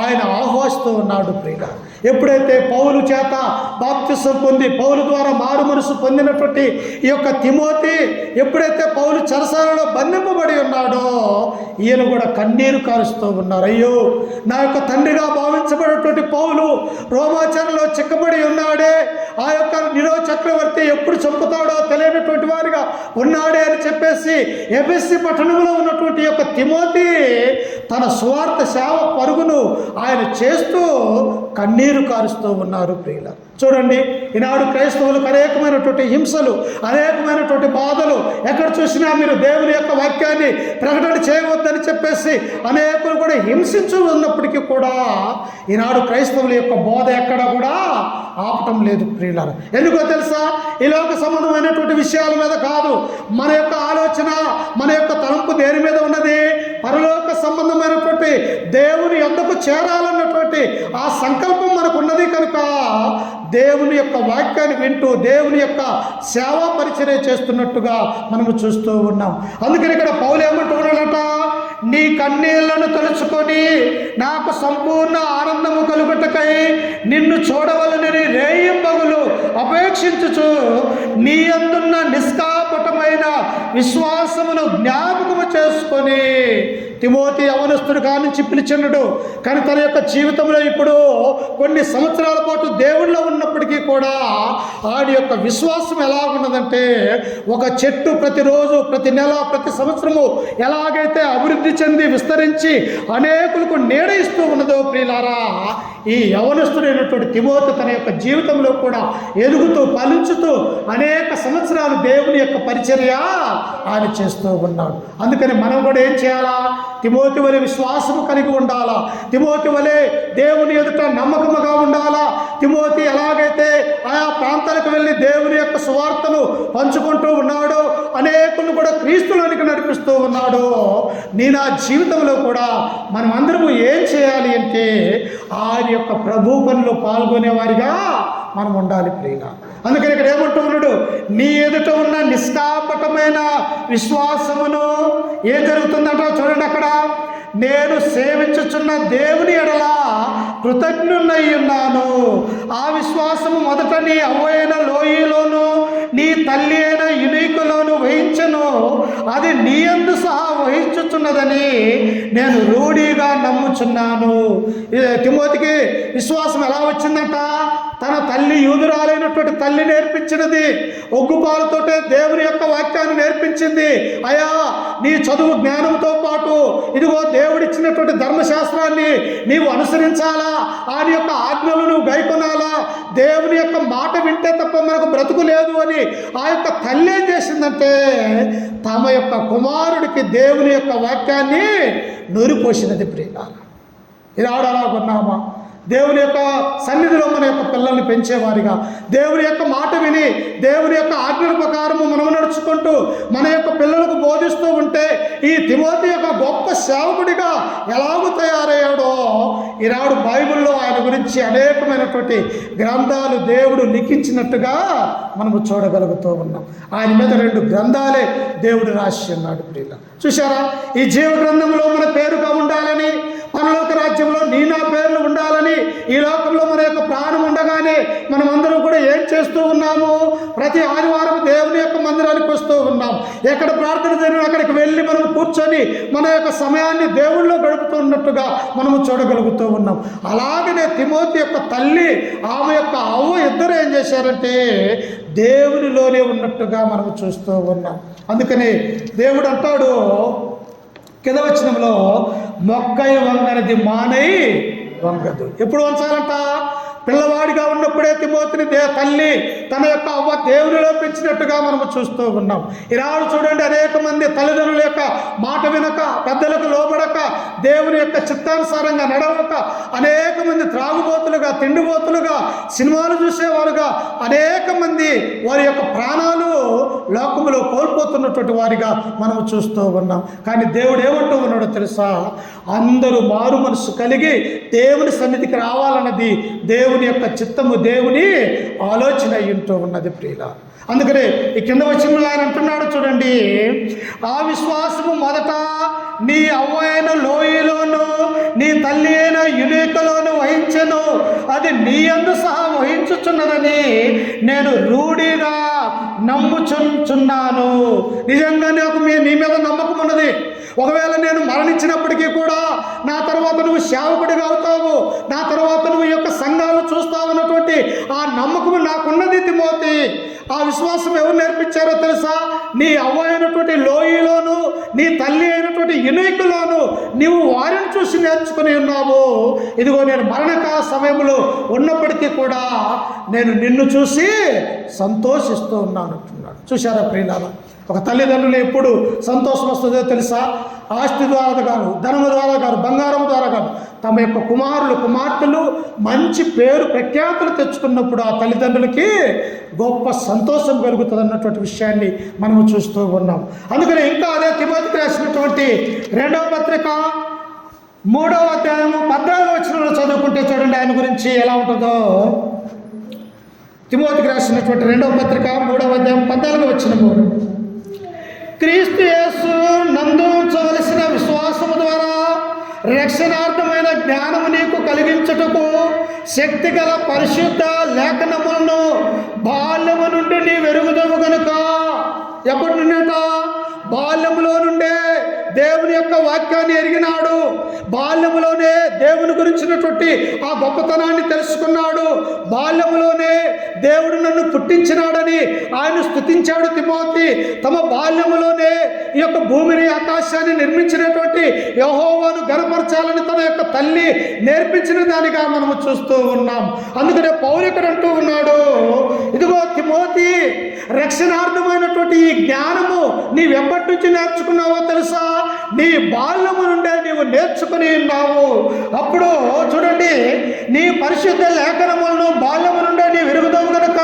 ఆయన ఆహ్వానిస్తూ ఉన్నాడు ప్రియుల. ఎప్పుడైతే పౌలు చేత బాప్తిసం పొంది పౌలు ద్వారా మారు మనసు పొందినటువంటి ఈ యొక్క తిమోతి ఎప్పుడైతే పౌలు చెరసాలలో బంధింపబడి ఉన్నాడో ఈయన కూడా కన్నీరు కారుస్తూ ఉన్నారు. అయ్యో, నా యొక్క తండ్రిగా భావించబడినటువంటి పౌలు రోమాచరణలో చిక్కబడి ఉన్నాడే, ఆ యొక్క నిరో చక్రవర్తి ఎప్పుడు చంపుతాడో తెలియనటువంటి వారిగా ఉన్నాడే అని చెప్పేసి ఎఫెసీ పట్టణంలో ఉన్నటువంటి యొక్క తిమోతి తన స్వార్థ సేవ పరుగును ఆయన చేస్తూ కన్నీరు కారుస్తూ ఉన్నారు ప్రియుల. చూడండి, ఈనాడు క్రైస్తవులకు అనేకమైనటువంటి హింసలు, అనేకమైనటువంటి బాధలు, ఎక్కడ చూసినా మీరు దేవుని యొక్క వాక్యాన్ని ప్రకటన చేయవద్దని చెప్పేసి అనేకులు కూడా హింసించు ఉన్నప్పటికీ కూడా ఈనాడు క్రైస్తవుల యొక్క బోధ ఎక్కడ కూడా ఆపటం లేదు ప్రియులారా. ఎందుకో తెలుసా, ఈ లోక సంబంధమైనటువంటి విషయాల మీద కాదు మన యొక్క ఆలోచన, మన యొక్క తలంపు దేని మీద ఉన్నది? పరలోక సంబంధమైనటువంటి దేవుని యొద్దకు చేరాలన్నటువంటి ఆ సంకల్పం మనకు ఉన్నది కనుక దేవుని యొక్క వాక్యాన్ని వింటూ దేవుని యొక్క సేవా పరిచర్య చేస్తున్నట్టుగా మనము చూస్తూ ఉన్నాం. అందుకని ఇక్కడ పౌలు ఏమంటున్నాడట, నీ కన్నీళ్లను తలుచుకొని నాకు సంపూర్ణ ఆనందము కలుగుటకై నిన్ను చూడవలనని రేయింబగులు అపేక్షించుచు నీ అందున్న నిష్కాపటమైన విశ్వాసమును జ్ఞాపకము చేసుకొని. తిమోతి యవనస్తుడిగా నుంచి పిలిచినడు, కానీ తన యొక్క జీవితంలో ఇప్పుడు కొన్ని సంవత్సరాల పాటు దేవుళ్ళో ఉన్నప్పటికీ కూడా ఆడి యొక్క విశ్వాసం ఎలాగున్నదంటే, ఒక చెట్టు ప్రతిరోజు, ప్రతి నెల, ప్రతి సంవత్సరము ఎలాగైతే అభివృద్ధి చెంది విస్తరించి అనేకులకు నీడ ఇస్తూ ఉన్నదో ప్రియులారా, ఈ యవనస్తుడైనటువంటి తిమోతి తన యొక్క జీవితంలో కూడా ఎదుగుతూ ఫలించుతూ అనేక సంవత్సరాలు దేవుని యొక్క పరిచర్య ఆయన చేస్తూ ఉన్నాడు. అందుకని మనం కూడా ఏం చేయాలా? తిమోతి వలె విశ్వాసము కలిగి ఉండాలా, తిమోతి వలె దేవుని ఎదుట నమ్మకముగా ఉండాలా. తిమోతి ఎలాగైతే ఆయా ప్రాంతాలకు వెళ్ళి దేవుని యొక్క సువార్తను పంచుకుంటూ ఉన్నాడో, అనేకులను కూడా క్రీస్తులోనికి నడిపిస్తూ ఉన్నాడో, నీ నా జీవితంలో కూడా మనం అందరము ఏం చేయాలి అంటే ఆయన యొక్క ప్రభు పనిలో పాల్గొనేవారిగా మనం ఉండాలి ప్రియుల. అందుకని ఇక్కడ ఏమంటూ ఉన్నాడు, నీ ఎదుట ఉన్న నిష్కాపటమైన విశ్వాసమును ఏం జరుగుతుందంట చూడండి అక్కడ, నేను సేవించుచున్న దేవుని ఎడల కృతజ్ఞున్నై ఉన్నాను. ఆ విశ్వాసము మొదట నీ అవ్వైన లోయలోను నీ తల్లి అయిన యునీకులోను వహించను, అది నీ యందు సహా వహించుచున్నదని నేను రూఢిగా నమ్ముచున్నాను. తిమోతికి విశ్వాసం ఎలా వచ్చిందంట, తన తల్లి యూదురాలైనటువంటి తల్లి నేర్పించినది, ఒగ్గుపాలతోటే దేవుని యొక్క వాక్యాన్ని నేర్పించింది. అయ్యా నీ చదువు జ్ఞానంతో పాటు ఇదిగో దేవుడిచ్చినటువంటి ధర్మశాస్త్రాన్ని నీవు అనుసరించాలా, ఆయన యొక్క ఆజ్ఞలు నువ్వు గైకొనాలా, దేవుని యొక్క మాట వింటే తప్ప మనకు బ్రతుకు లేదు అని ఆ యొక్క తల్లి ఏం చేసిందంటే తమ యొక్క కుమారుడికి దేవుని యొక్క వాక్యాన్ని నూరిపోసినది ప్రియులారా. ఇది ఆడాలనుకున్నామా? దేవుని యొక్క సన్నిధిలో మన యొక్క పిల్లల్ని పెంచేవారిగా, దేవుని యొక్క మాట విని దేవుని యొక్క ఆజ్ఞల ప్రకారము మనం నడుచుకుంటూ మన యొక్క పిల్లలకు బోధిస్తూ ఉంటే ఈ తిమోతి యొక్క గొప్ప సేవకుడిగా ఎలాగూ తయారయ్యాడో, ఈనాడు బైబిల్లో ఆయన గురించి అనేకమైనటువంటి గ్రంథాలు దేవుడు లిఖించినట్టుగా మనము చూడగలుగుతూ ఉన్నాం. ఆయన మీద 2 గ్రంథాలే దేవుడు రాసి ఉన్నాడు ప్రియుల. చూశారా, ఈ జీవ గ్రంథంలో మన పేరుగా ఉండాలని, పరలోక రాజ్యంలో నీ నా పేర్లు ఉండాలని, ఈ లోకంలో మన యొక్క ప్రాణం ఉండగానే మనం అందరం కూడా ఏం చేస్తూ ఉన్నాము, ప్రతి ఆదివారం దేవుని యొక్క మందిరానికి వస్తూ ఉన్నాం. ఎక్కడ ప్రార్థన జరిగిన అక్కడికి వెళ్ళి మనం కూర్చొని మన యొక్క సమయాన్ని దేవుళ్ళలో గడుపుతున్నట్టుగా మనము చూడగలుగుతూ ఉన్నాం. అలాగనే తిమోతి యొక్క తల్లి ఆమె యొక్క అవ్వ ఇద్దరు ఏం చేశారంటే దేవునిలోనే ఉన్నట్టుగా మనము చూస్తూ ఉన్నాం. అందుకని దేవుడు అంటాడు కింద వచనంలో, మొక్కై వంగనది మానై వంగదు. ఎప్పుడు వంచాలంట? పిల్లవాడిగా ఉన్నప్పుడే తిమోతిని తల్లి తన యొక్క అవ్వ దేవునిలో పెంచినట్టుగా మనము చూస్తూ ఉన్నాం. ఈనాడు చూడండి, అనేక మంది తల్లిదండ్రుల యొక్క మాట వినక, పెద్దలకు లోబడక, దేవుని యొక్క చిత్తానుసారంగా నడవక, అనేక మంది త్రాగుబోతులుగా, తిండిబోతులుగా, సినిమాలు చూసేవారుగా, అనేక మంది వారి యొక్క ప్రాణాలు లోకములో కోల్పోతున్నటువంటి వారిగా మనము చూస్తూ ఉన్నాం. కానీ దేవుడు ఏమంటూ ఉన్నాడో తెలుసా, అందరూ మారు మనసు కలిగి దేవుని సన్నిధికి రావాలన్నది దేవుని యొక్క చిత్తము, దేవుని ఆలోచన అయ్యుంటూ ఉన్నది ప్రియుల. అందుకనే ఈ కింద వచ్చిన ఆయన అంటున్నాడు చూడండి, ఆ విశ్వాసము మొదట నీ అవ్వైన లోయలోను నీ తల్లి అయిన యునీకలోను వహించెను, అది నీ యందు సహా వహించుచున్నదని నేను రూఢిగా నమ్ముచున్నాను. నిజంగానే నీ మీద నమ్మకం ఉన్నది. ఒకవేళ నేను మరణించినప్పటికీ కూడా నా తర్వాత నువ్వు సేవకుడిగా అవుతావు, నా తర్వాత నువ్వు ఈ యొక్క సంఘాలు చూస్తావు అన్నటువంటి ఆ నమ్మకం నాకున్నది తిమోతి. ఆ విశ్వాసం ఎవరు నేర్పించారో తెలుసా? నీ అవ్వ అయినటువంటి లోయలోను నీ తల్లి అయినటువంటి యునీకులోను నీవు వారిని చూసి నేర్చుకుని ఉన్నావు. ఇదిగో నేను మరణకాల సమయంలో ఉన్నప్పటికీ కూడా నేను నిన్ను చూసి సంతోషిస్తూ ఉన్నాను అంటున్నాడు. చూశారా ప్రియులారా, ఒక తల్లిదండ్రులు ఎప్పుడు సంతోషం వస్తుందో తెలుసా? ఆస్తి ద్వారా కాదు, ధనము ద్వారా కాదు, బంగారం ద్వారా కాదు, తమ యొక్క కుమారులు కుమార్తెలు మంచి పేరు ప్రఖ్యాతులు తెచ్చుకున్నప్పుడు ఆ తల్లిదండ్రులకి గొప్ప సంతోషం కలుగుతుంది అన్నటువంటి విషయాన్ని మనము చూస్తూ ఉన్నాం. అందుకని ఇంకా అదే తిమోతికి రాసినటువంటి 2వ పత్రిక 3వ అధ్యాయము 14వ వచనంలో చదువుకుంటే చూడండి ఆయన గురించి ఎలా ఉంటుందో. తిమోతికి రాసినటువంటి 2వ పత్రిక 3వ అధ్యాయం 14వ వచనము, క్రీస్తు యేసు నందు ఉంచవలసిన విశ్వాసము ద్వారా రక్షణార్థమైన జ్ఞానము నీకు కలిగించుటకు శక్తి గల పరిశుద్ధ లేఖనములను బాల్యము నుండి నీ వెరుగుదవు గనుక. ఎప్పటి నుండేట? బాల్యములో నుండే దేవుని యొక్క వాక్యాన్ని ఎరిగినాడు. బాల్యములోనే దేవుని గురించినటువంటి ఆ గొప్పతనాన్ని తెలుసుకున్నాడు. బాల్యములోనే దేవుడు నన్ను పుట్టించినాడని ఆయన స్తుతించాడు తిమోతి. తమ బాల్యములోనే ఈ యొక్క భూమిని ఆకాశాన్ని నిర్మించినటువంటి యెహోవాను ఘనపరచాలని తన యొక్క తల్లి నేర్పించిన దానిగా మనము చూస్తూ ఉన్నాం. అందుకనే పౌలు ఇక్కడ అంటూ ఉన్నాడు, ఇదిగో తిమోతి, రక్షణార్థమైనటువంటి ఈ జ్ఞానము నీవెప్పటి నుంచి నేర్చుకున్నావో తెలుసా? నీ బాల్యము నుండే నీవు నేర్చుకుని ఉన్నావు. అప్పుడు చూడండి, నీ పరిశుద్ధ లేఖనములను బాల్యము నుండే నీవు ఎరుగుదావు కనుక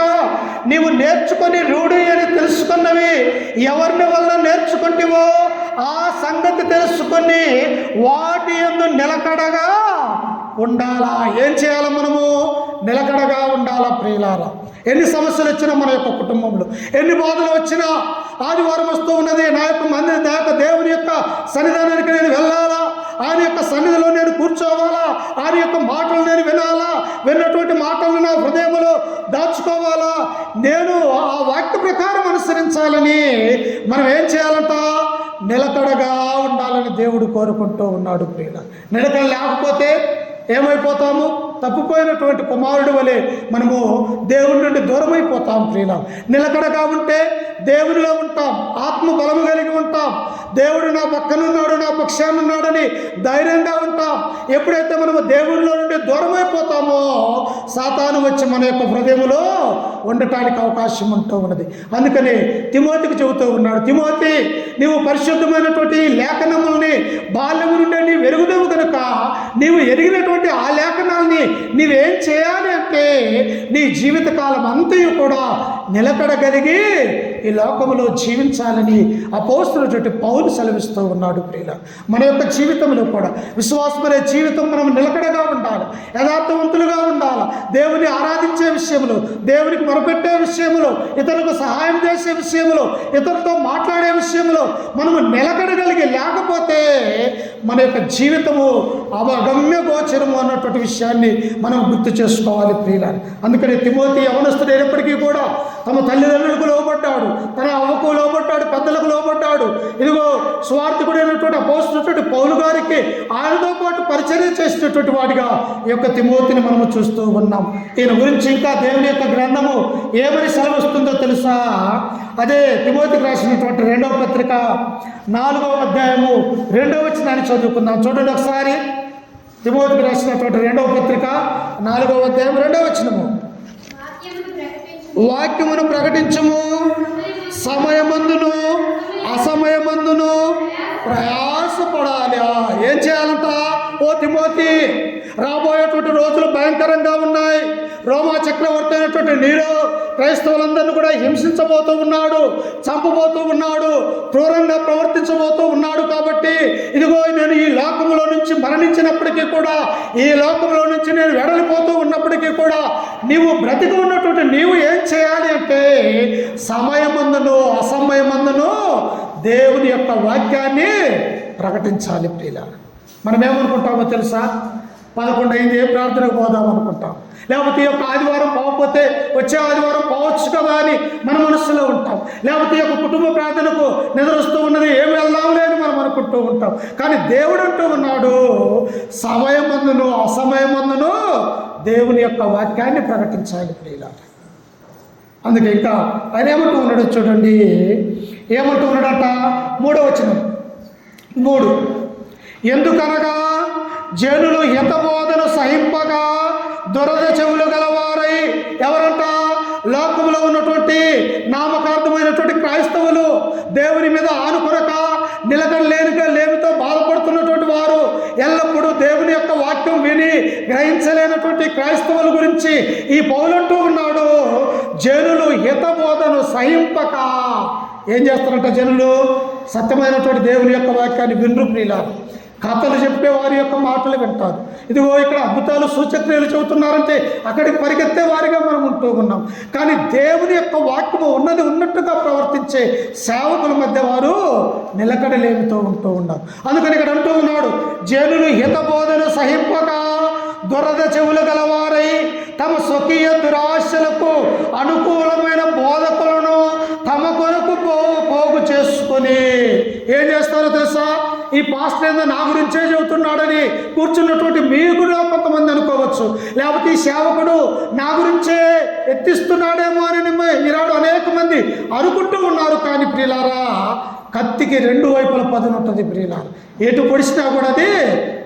నీవు నేర్చుకొని రూఢి అని తెలుసుకున్నవి ఎవరిని వల్ల నేర్చుకుంటావో ఆ సంగతి తెలుసుకొని వాటి యందు నిలకడగా ఉండాలా. ఏం చేయాలి? మనము నిలకడగా ఉండాలా ప్రియులారా. ఎన్ని సమస్యలు వచ్చినా మన యొక్క కుటుంబంలో, ఎన్ని బాధలు వచ్చినా, ఆదివారం వస్తూ ఉన్నది, నా యొక్క దేవుని యొక్క సన్నిధానానికి నేను వెళ్ళాలా, ఆయన యొక్క సన్నిధిలో నేను కూర్చోవాలా, ఆయన యొక్క మాటలు నేను వినాలా, విన్నటువంటి మాటలను నా హృదయంలో దాచుకోవాలా, నేను ఆ వాక్య ప్రకారం అనుసరించాలని మనం ఏం చేయాలంట? నిలకడగా ఉండాలని దేవుడు కోరుకుంటూ ఉన్నాడు ప్రియుల. నిలకడ లేకపోతే ఏమైపోతాము? తప్పిపోయినటువంటి కుమారుడు వలె మనము దేవుని నుండి దూరం అయిపోతాం ప్రియుల. నిలకడగా ఉంటే దేవునిలో ఉంటాం, ఆత్మ బలము కలిగి ఉంటాం, దేవుడు నా పక్కనున్నాడు, నా పక్షానున్నాడని ధైర్యంగా ఉంటాం. ఎప్పుడైతే మనము దేవునిలో నుండి దూరం అయిపోతామో సాతాను వచ్చి మన యొక్క హృదయంలో ఉండటానికి అవకాశం ఉంటూ ఉన్నది. అందుకని తిమోతికి చెబుతూ ఉన్నాడు, తిమోతి, నీవు పరిశుద్ధమైనటువంటి లేఖనముల్ని బాల్యము నుండి నీవు ఎరుగుదవు కనుక నీవు ఎరిగినటువంటి ఆ లేఖనాల్ని నీవేం చేయాలి అంటే నీ జీవితకాలం అంతయు కూడా నిలకడగలిగి ఈ లోకంలో జీవించాలని అపోస్తలుడైన పౌలు సెలవిస్తూ ఉన్నాడు ప్రియుల. మన యొక్క జీవితంలో కూడా విశ్వాసమనే జీవితం మనం నిలకడగా ఉండాలి, యథార్థవంతులుగా ఉండాలి. దేవుని ఆరాధించే విషయంలో, దేవునికి మొరపెట్టే విషయంలో, ఇతరులకు సహాయం చేసే విషయంలో, ఇతరులతో మాట్లాడే విషయంలో మనము నిలకడగలిగి లేకపోతే మన యొక్క జీవితము అగమ్య గోచరము అన్నటువంటి విషయాన్ని మనం గుర్తు చేసుకోవాలి ప్రియుల. అందుకని తిమోతి యవనస్తుడైనప్పటికీ కూడా తమ తల్లిదండ్రులకు లోబడ్డాడు, తన అవ్వకు లోబడ్డాడు, పెద్దలకు లోబడ్డాడు. ఇదిగో స్వార్థకుడైనటువంటి అపోస్తలుడైన పౌలు గారికి ఆయనతో పాటు పరిచర్య చేసినటువంటి వాడిగా ఈ యొక్క తిమోతిని మనము చూస్తూ ఉన్నాం. ఈయన గురించి ఇంకా దేవుని యొక్క గ్రంథము ఏమని సెలవిస్తుందో తెలుసా? అదే తిమోతికి రాసినటువంటి 2వ పత్రిక 4వ అధ్యాయము 2వ వచనాన్ని చదువుకుందాం. చూడండి ఒకసారి. తిమోతికి రాసినటువంటి 2వ పత్రిక 4వ అధ్యాయం 2వ వచనము. వాక్యమును ప్రకటించుము, సమయమందును అసమయమందును ప్రయాసపడాలి. ఏం చేయాలంట? ఓ తిమోతి, రాబోయేటువంటి రోజులు భయంకరంగా ఉన్నాయి. రోమా చక్రవర్తి అయినటువంటి నీరో క్రైస్తవులందరినీ కూడా హింసించబోతూ ఉన్నాడు, చంపబోతూ ఉన్నాడు, క్రూరంగా ప్రవర్తించబోతూ ఉన్నాడు. కాబట్టి ఇదిగో నేను ఈ లోకంలో నుంచి మరణించినప్పటికీ కూడా, ఈ లోకంలో నుంచి నేను వెడలిపోతూ ఉన్నప్పటికీ కూడా నీవు బ్రతికి ఉన్నటువంటి నీవు ఏం చేయాలి అంటే సమయమందును అసమయమందును దేవుని యొక్క వాక్యాన్ని ప్రకటించాలి ప్రియుల. మనం ఏమనుకుంటామో తెలుసా? 11 అయింది, ఏ ప్రార్థనకు పోదాం అనుకుంటాం, లేకపోతే ఈ యొక్క ఆదివారం పోకపోతే వచ్చే ఆదివారం పోవచ్చు కదా అని మన మనస్సులో ఉంటాం, లేకపోతే ఈ యొక్క కుటుంబ ప్రార్థనకు నిద్రొస్తూ ఉన్నది, ఏమి వెళ్దాంలే అని మనం అనుకుంటూ ఉంటాం. కానీ దేవుడు అంటూ ఉన్నాడు, సమయమందును అసమయమందును దేవుని యొక్క వాక్యాన్ని ప్రకటించాలి ప్రియుల. అందుకే ఇంకా ఆయన ఏమంటూ ఉన్నాడు చూడండి, ఏమంటూ ఉన్నాడట? 3వ వచనం 3. ఎందుకనగా జనులు హితబోధను సహింపగా దురద చెవులు గలవారై, ఎవరంట? లోకంలో ఉన్నటువంటి నామకార్థమైనటువంటి క్రైస్తవులు, దేవుని మీద ఆనుకొనక లేమితో బాధపడుతున్నటువంటి వారు, ఎల్లప్పుడూ దేవుని యొక్క వాక్యం విని గ్రహించలేనటువంటి క్రైస్తవుల గురించి ఈ పౌలంటూ ఉన్నాడు, జనులు హితబోధను సహింపక ఏం చేస్తారంట? జనులు సత్యమైనటువంటి దేవుని యొక్క వాక్యాన్ని వినరు ప్రియులారా. కథలు చెప్పే వారి యొక్క మాటలు వింటారు. ఇదిగో ఇక్కడ అద్భుతాలు సూచక్రియలు చెబుతున్నారంటే అక్కడికి పరిగెత్తే వారిగా మనం ఉంటూ ఉన్నాం. కానీ దేవుని యొక్క వాక్యము ఉన్నది ఉన్నట్టుగా ప్రవర్తించే సేవకుల మధ్య వారు నిలకడలేమితో ఉంటూ ఉన్నారు. అందుకని ఇక్కడ అంటూ ఉన్నాడు, జనులు హితబోధను సహింపక దురద చెవులు గలవారై తమ స్వకీయ దురాశలకు అనుకూలమైన బోధకులను తమ కొరకు పోగు చేసుకొని ఏం చేస్తారో తెలుసా? ఈ పాస్టర్ ఏదో నా గురించే చెబుతున్నాడని కూర్చున్నటువంటి మీరు కూడా కొంతమంది అనుకోవచ్చు, లేకపోతే ఈ సేవకుడు నా గురించే ఎత్తిస్తున్నాడేమో అని ఈనాడు అనేక మంది అనుకుంటూ ఉన్నారు. కానీ ప్రియులారా, కత్తికి రెండు వైపుల పదును ఉంటుంది ప్రియులారా. ఎటు పొడిచినా కూడా అది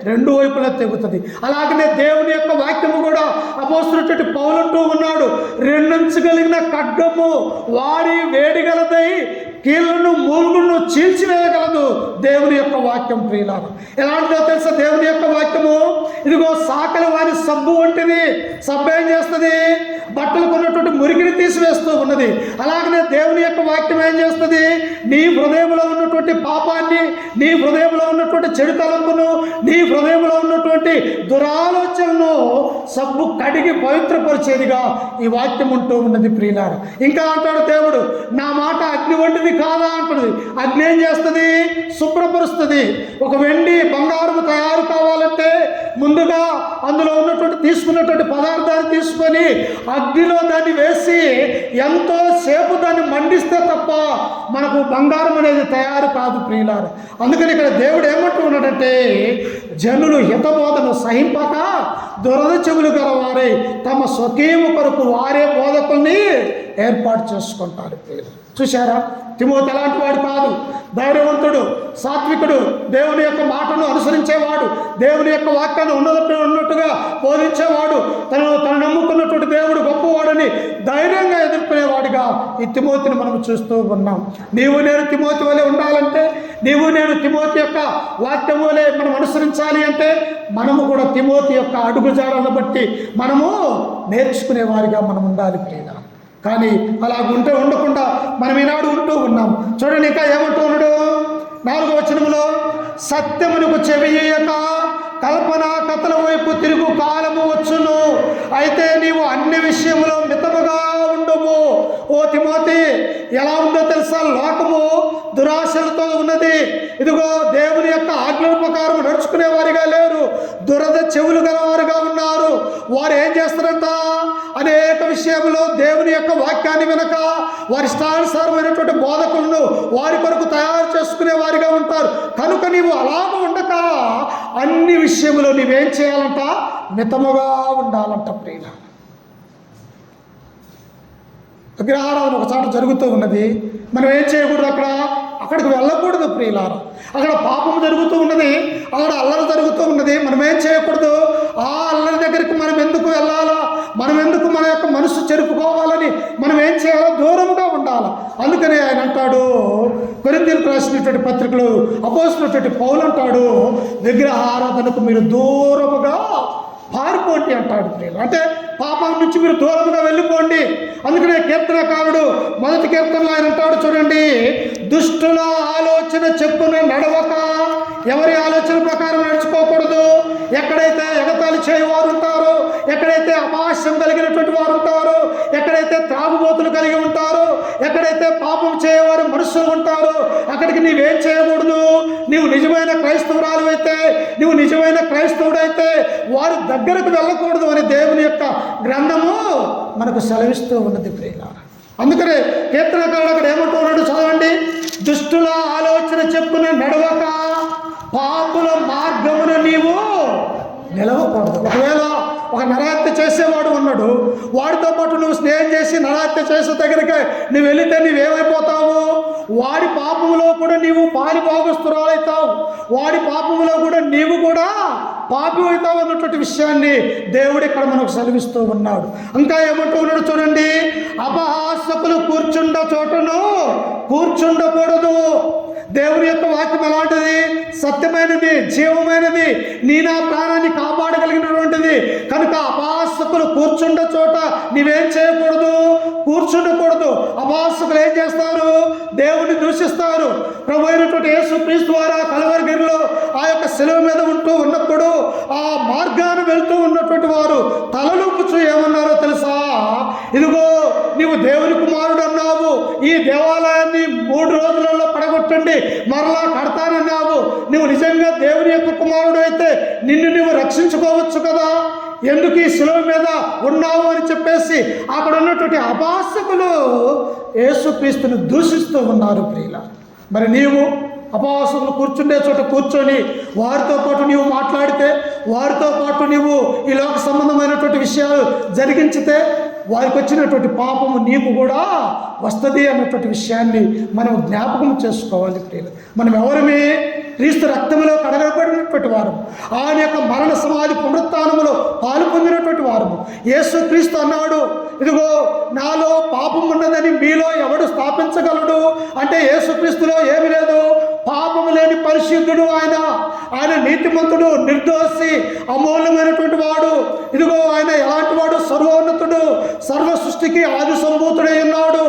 రెండు వైపులా తెగుతుంది. అలాగనే దేవుని యొక్క వాక్యము కూడా అపోస్తలుడైన పౌలు అంటూ ఉన్నాడు, రెండంచుగలిగిన ఖడ్గము వాడి వేడిగలదై కీళ్ళను మూలుగులను చీల్చివేయగలదు దేవుని యొక్క వాక్యం ప్రియులారా. ఎలాంటిదో తెలుసా దేవుని యొక్క వాక్యము? ఇదిగో సాకలి వారి సబ్బు వంటిది. సబ్బు ఏం చేస్తుంది? బట్టలు కొన్నటువంటి మురికిని తీసివేస్తూ ఉన్నది. అలాగనే దేవుని యొక్క వాక్యం ఏం చేస్తుంది? నీ హృదయంలో ఉన్నటువంటి పాపాన్ని, నీ హృదయంలో ఉన్నటువంటి చెడు తలంపును, నీ హృదయంలో ఉన్నటువంటి దురాలోచనను సబ్బు కడిగి పవిత్రపరిచేదిగా ఈ వాక్యం ఉంటూ ఉన్నది ప్రియులారా. ఇంకా అంటాడు దేవుడు, నా మాట అగ్ని వంటిది కాదా అంటుంది. అగ్ని ఏం చేస్తుంది? శుభ్రపరుస్తుంది. ఒక వెండి బంగారం తయారు కావాలంటే ముందుగా అందులో ఉన్నటువంటి తీసుకున్నటువంటి పదార్థాన్ని తీసుకొని అగ్నిలో దాన్ని వేసి ఎంతో సేపు దాన్ని మండిస్తే తప్ప మనకు బంగారం అనేది తయారు కాదు ప్రియులారా. అందుకని ఇక్కడ దేవుడు ఏమంటూ ఉన్నాడంటే, జనులు హితబోధను సహింపక దురద చెవులు గలవారే తమ స్వకీయము కొరకు వారే బోధకుల్ని ఏర్పాటు చేసుకుంటారు ప్రియులు. చూశారా? తిమోతి అలాంటి వాడు కాదు. ధైర్యవంతుడు, సాత్వికుడు, దేవుని యొక్క మాటను అనుసరించేవాడు, దేవుని యొక్క వాక్యాన్ని ఉన్నట్టుగా బోధించేవాడు, తను నమ్ముకున్నటువంటి దేవుడు గొప్పవాడని ధైర్యంగా ఎదుర్కొనేవాడిగా ఈ తిమోతిని మనం చూస్తూ ఉన్నాం. నీవు నేను తిమోతి వలె ఉండాలంటే, నీవు నేను తిమోతి యొక్క వాక్యం వలె మనం అనుసరించాలి అంటే మనము కూడా తిమోతి యొక్క అడుగుజాడలను బట్టి మనము నేర్చుకునేవారిగా మనం ఉండాలి ప్రియులారా. కానీ అలా ఉండకుండా మనం ఈనాడు ఉంటూ ఉన్నాం. చూడండి ఇంకా ఏమంటూ ఉన్నాడు 4వ వచనంలో, సత్యమునకు చెవియక కల్పన కథల వైపు తిరుగు కాలము వచ్చును, అయితే నీవు అన్ని విషయములో మితముగా ఉండము. ఓ తిమోతి, ఎలా ఉందో తెలుసా? లోకము దురాశలతో ఉన్నది. ఇదిగో దేవుని యొక్క ఆజ్ఞల ప్రకారం నడుచుకునే వారిగా లేరు, దురద చెవులు గలవారుగా ఉన్నారు. వారు ఏం చేస్తారంట? అనేక విషయంలో దేవుని యొక్క వాక్యాన్ని వినక వారి ఇష్టానుసారమైనటువంటి బోధకులను వారి కొరకు తయారు చేసుకునే వారిగా ఉంటారు. కనుక నీవు అలాగ ఉండక అన్ని విషయంలో నీవేం చేయాలంట? మితముగా ఉండాలంట ప్రియుల. విగ్రహారాధన ఒకసారి జరుగుతూ ఉన్నది, మనం ఏం చేయకూడదు? అక్కడికి వెళ్ళకూడదు ప్రియులారా. అక్కడ పాపం జరుగుతూ ఉన్నది, అక్కడ అల్లరి జరుగుతూ ఉన్నది, మనం ఏం చేయకూడదు? ఆ అల్లరి దగ్గరికి మనం ఎందుకు వెళ్ళాలా? మనం ఎందుకు మన యొక్క మనసు చెరుపుకోవాలని మనం ఏం చేయాలో? దూరంగా ఉండాలి. అందుకని ఆయన అంటాడు, కొరింథీయులకు రాసినటువంటి పత్రికలు అపోస్తలుడైన పౌలు అంటాడు, విగ్రహారాధనకు మీరు దూరముగా పారిపోండి అంటాడు ప్రియులు. అంటే పాపం నుంచి మీరు దూరంగా వెళ్ళిపోండి. అందుకనే కీర్తనకారుడు 1వ కీర్తనలో ఆయన అంటాడు, చూడండి, దుష్టుల ఆలోచన చెప్పున నడవక, ఎవరి ఆలోచన ప్రకారం నడుచుకోకూడదు. ఎక్కడైతే ఎగతాళి చేయవారు ఉంటారో, ఎక్కడైతే అపాస్యం కలిగినటువంటి వారు ఉంటారో, ఎక్కడైతే త్రాగుబోతులు కలిగి ఉంటారో, ఎక్కడైతే పాపం చేయవారు మనుషులు ఉంటారో, అక్కడికి నీవేం చేయకూడదు? నీవు నిజమైన క్రైస్తవురాలు అయితే, నీవు నిజమైన క్రైస్తవుడైతే వారి దగ్గరకు వెళ్ళకూడదు అని దేవుని యొక్క గ్రంథము మనకు సెలవిస్తూ ఉన్నది ప్రియులారా. అందుకనే కీర్తనకారుడు అక్కడ ఏమంటూ ఉన్నాడు చదవండి, దుష్టుల ఆలోచన చెప్పున నడవక పాపుల మార్గమున నీవు నిలవకూడదు. ఒకవేళ ఒక నరహత్య చేసేవాడు ఉన్నాడు, వాడితో పాటు నువ్వు స్నేహం చేసి నరహత్య చేసే దగ్గరికి నువ్వు వెళితే నీవేమైపోతావు? వాడి పాపములో కూడా నీవు పాలి భాగస్తురాలవుతావు, వాడి పాపములో కూడా నీవు కూడా పాపి అవుతావు అన్నటువంటి విషయాన్ని దేవుడు ఇక్కడ మనకు సెలవిస్తూ ఉన్నాడు. ఇంకా ఏమంటూ ఉన్నాడు చూడండి, అపహాసకులు కూర్చుండ చోటను కూర్చుండకూడదు. దేవుని యొక్క వాక్యం ఎలాంటిది? సత్యమైనది, జీవమైనది, నీ నా ప్రాణాన్ని కాపాడగలిగినటువంటిది. కనుక అపహాసకులు కూర్చుండ చోట నీవేం చేయకూడదు? కూర్చుండకూడదు. అపహాసకులు ఏం చేస్తారు? దేవుని దూషిస్తారు. ప్రభు అయినటువంటి యేసుక్రీస్తు ద్వారా కలవరిగిరిలో ఆ యొక్క శిలువ మీద ఉంటూ ఉన్నప్పుడు ఆ మార్గాన్ని వెళ్తూ ఉన్నటువంటి వారు తలలూపుచూ ఏమన్నారో తెలుసా? ఇదిగో నీవు దేవుని కుమారుడు అన్నావు, ఈ దేవాలయాన్ని 3 రోజులలో పడగొట్టండి మరలా కడతానన్నావు. నువ్వు నిజంగా దేవుని యొక్క కుమారుడు అయితే నిన్ను నువ్వు రక్షించుకోవచ్చు కదా, ఎందుకు ఈ శిలువ మీద ఉన్నావు అని చెప్పేసి అక్కడ ఉన్నటువంటి అపహాసకులు యేసుక్రీస్తుని దూషిస్తూ ఉన్నారు ప్రియుల. మరి నీవు అపహాసకులు కూర్చుండే చోట కూర్చొని వారితో పాటు నీవు మాట్లాడితే, వారితో పాటు నీవు ఈ లోక సంబంధమైనటువంటి విషయాలు జరిగించితే వారికి వచ్చినటువంటి పాపము నీకు కూడా వస్తుంది అన్నటువంటి విషయాన్ని మనం జ్ఞాపకం చేసుకోవాలి ప్రియులు. మనం ఎవరమే? క్రీస్తు రక్తములో కడగబడినటువంటి వారు, ఆయన యొక్క మరణ సమాధి పునరుత్థానములో పాలు పొందినటువంటి వారు. యేసు క్రీస్తు అన్నాడు, ఇదిగో నాలో పాపం ఉన్నదని మీలో ఎవడు స్థాపించగలడు అంటే యేసుక్రీస్తులో ఏమి లేదు, పాపము లేని పరిశుద్ధుడు ఆయన. ఆయన నీతిమంతుడు, నిర్దోషి, అమూల్యమైనటువంటి వాడు. ఇదిగో ఆయన ఎలాంటి వాడు? సర్వోన్నతుడు, సర్వ సృష్టికి ఆది సంభూతుడై ఉన్నాడు.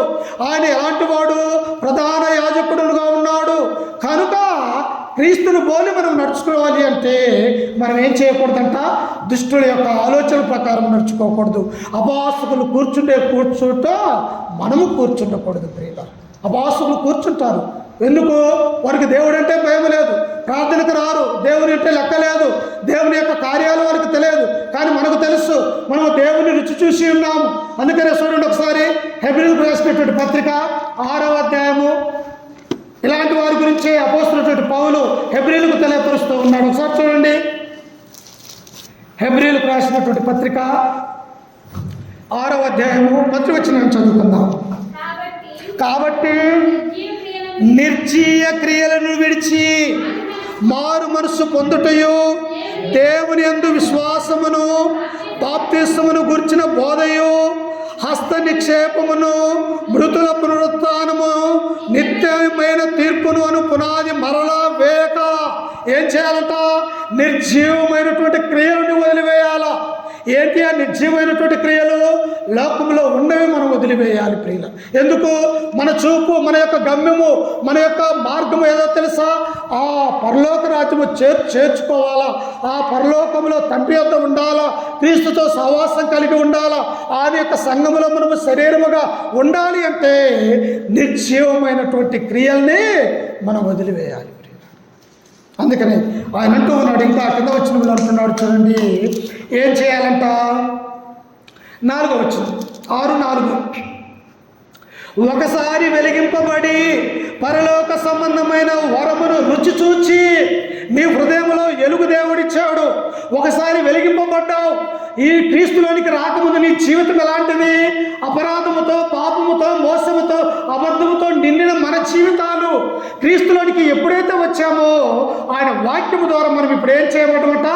ఆయన ఎలాంటి వాడు? ప్రధాన యాజకుడుగా ఉన్నాడు. కనుక క్రీస్తుని పోలి మనం నడుచుకోవాలి అంటే మనం ఏం చేయకూడదంట? దుష్టుల యొక్క ఆలోచన ప్రకారం నడుచుకోకూడదు. అబాసుకులు కూర్చుంట మనము కూర్చుండకూడదు ప్రియుల. అబాసుకులు కూర్చుంటారు. ఎందుకు? వారికి దేవుడు అంటే భయం లేదు, ప్రార్థనకు రారు, దేవుని అంటే లెక్క లేదు, దేవుని యొక్క కార్యాలు వారికి తెలియదు. కానీ మనకు తెలుసు, మనం దేవుని రుచి చూసి ఉన్నాము. అందుకనే చూడండి ఒకసారి హెబ్రీయులకు రాసినటువంటి పత్రిక 6వ అధ్యాయము ఇలాంటి వారి గురించి అపోస్తలుడైన పౌలు హెబ్రీయులకు తెలియపరుస్తూ ఉన్నాడు. ఒకసారి చూడండి, హెబ్రీయులకు రాసినటువంటి పత్రిక 6వ అధ్యాయము 10వ వచనం చదువుకుందాం. కాబట్టి నిర్జీయ క్రియలను విడిచి మారు మనసు పొందుటయు, దేవుని యందు విశ్వాసమును, బాప్తిస్మమును గుర్చిన బోధయు, హస్త నిక్షేపమును, మృతుల పునరుత్థానము, నిత్యమైన తీర్పును అను పునాది మరలా వేక ఏం చేయాలంట? నిర్జీవమైనటువంటి క్రియలను వదిలివేయాల. ఏంటి ఆ నిర్జీవమైనటువంటి క్రియలు? లోకంలో ఉన్నవి మనం వదిలివేయాలి ప్రియుల. ఎందుకు? మన చూపు, మన యొక్క గమ్యము, మన యొక్క మార్గము ఏదో తెలుసా? ఆ పరలోక రాజ్యము చేర్చుకోవాలా. ఆ పరలోకంలో తండ్రి యొద్ద ఉండాలా, క్రీస్తుతో సహవాసం కలిగి ఉండాలా, ఆయన యొక్క సంఘములో మనము శరీరముగా ఉండాలి అంటే నిర్జీవమైనటువంటి క్రియల్ని మనం వదిలివేయాలి. అందుకని ఆయన అంటూ ఉన్నాడు, ఇంకా కింద వచ్చిన వాళ్ళు అంటున్నాడు చూడండి, ఏం చేయాలంట? 4వ వచనం, 6:4. ఒకసారి వెలిగింపబడి పరలోక సంబంధమైన వరమును రుచి చూచి నీ హృదయంలో ఎలుగు దేవుడిచ్చాడు. ఒకసారి వెలిగింపబడ్డావు. ఈ క్రీస్తులోనికి రాకముందు నీ జీవితం ఎలాంటిది? అపరాధముతో, పాపముతో, మోసముతో, అబద్ధముతో నిండిన మన జీవితాలు. క్రీస్తులోనికి ఎప్పుడైతే వచ్చామో ఆయన వాక్యము ద్వారా మనం ఇప్పుడు ఏం చేయబడమంట?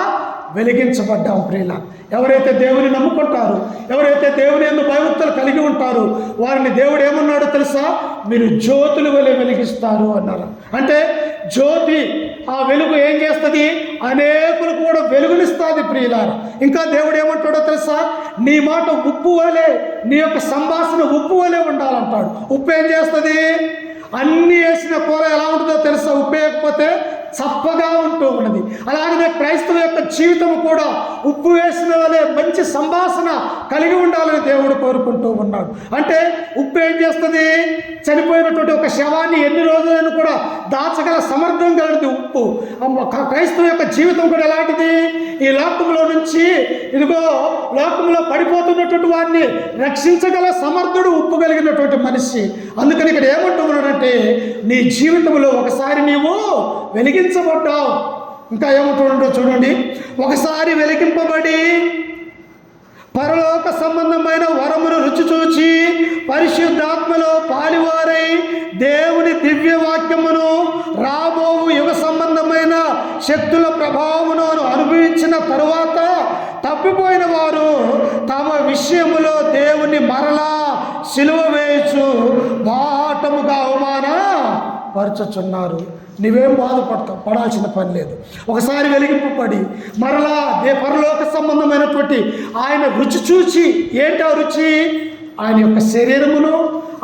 వెలిగించబడ్డాం ప్రియుల. ఎవరైతే దేవుని నమ్ముకుంటారో, ఎవరైతే దేవుని యందు భయభక్తులు కలిగి ఉంటారో వారిని దేవుడు ఏమన్నాడో తెలుసా? మీరు జ్యోతుల వలె వెలిగిస్తారు అన్నారు. అంటే జ్యోతి, ఆ వెలుగు ఏం చేస్తుంది? అనేకులకు కూడా వెలుగునిస్తుంది ప్రియులారా. ఇంకా దేవుడు ఏమంటాడో తెలుసా? నీ మాట ఉప్పు వలె, నీ యొక్క సంభాషణ ఉప్పు వలె ఉండాలంటాడు. ఉప్పు ఏం చేస్తుంది? అన్ని వేసిన కూర ఎలా ఉంటుందో తెలుసా? ఉప్పు వేయకపోతే చప్పగా ఉంటూ ఉన్నది. అలాగనే క్రైస్తవ యొక్క జీవితం కూడా ఉప్పు వేసిన వలె మంచి సంభాషణ కలిగి ఉండాలని దేవుడు కోరుకుంటూ ఉన్నాడు. అంటే ఉప్పు ఏం చేస్తుంది? చనిపోయినటువంటి ఒక శవాన్ని ఎన్ని రోజులైనా కూడా దాచగల సమర్థం కలిగింది ఉప్పు. క్రైస్తవ యొక్క జీవితం కూడా ఎలాంటిది? ఈ లోకంలో నుంచి, ఇదిగో లోకంలో పడిపోతున్నటువంటి వారిని రక్షించగల సమర్థుడు ఉప్పు కలిగినటువంటి మనిషి. అందుకని ఇక్కడ ఏమంటున్నాడంటే నీ జీవితంలో ఒకసారి నీవు వెలిగించబడ్డావు. ఇంకా ఏమంటుండో చూడండి, ఒకసారి వెలిగింపబడి పరలోక సంబంధమైన వరమును రుచి చూచి పరిశుద్ధాత్మలో పాలివారై దేవుని దివ్య వాక్యమును, రాబోవు యుగ సంబంధమైన శక్తుల ప్రభావమును అనుభవించిన తరువాత తప్పిపోయిన వారు తమ విషయములో దేవుని మరలా సిలువ వేయచ్చు బాటముగా అవమానపరచుచున్నారు. నువ్వేం పడాల్సిన పని లేదు. ఒకసారి వెలిగింపబడి మరలా పరలోక సంబంధమైనటువంటి ఆయన రుచి చూచి, ఏంటి ఆ రుచి? ఆయన యొక్క శరీరమును,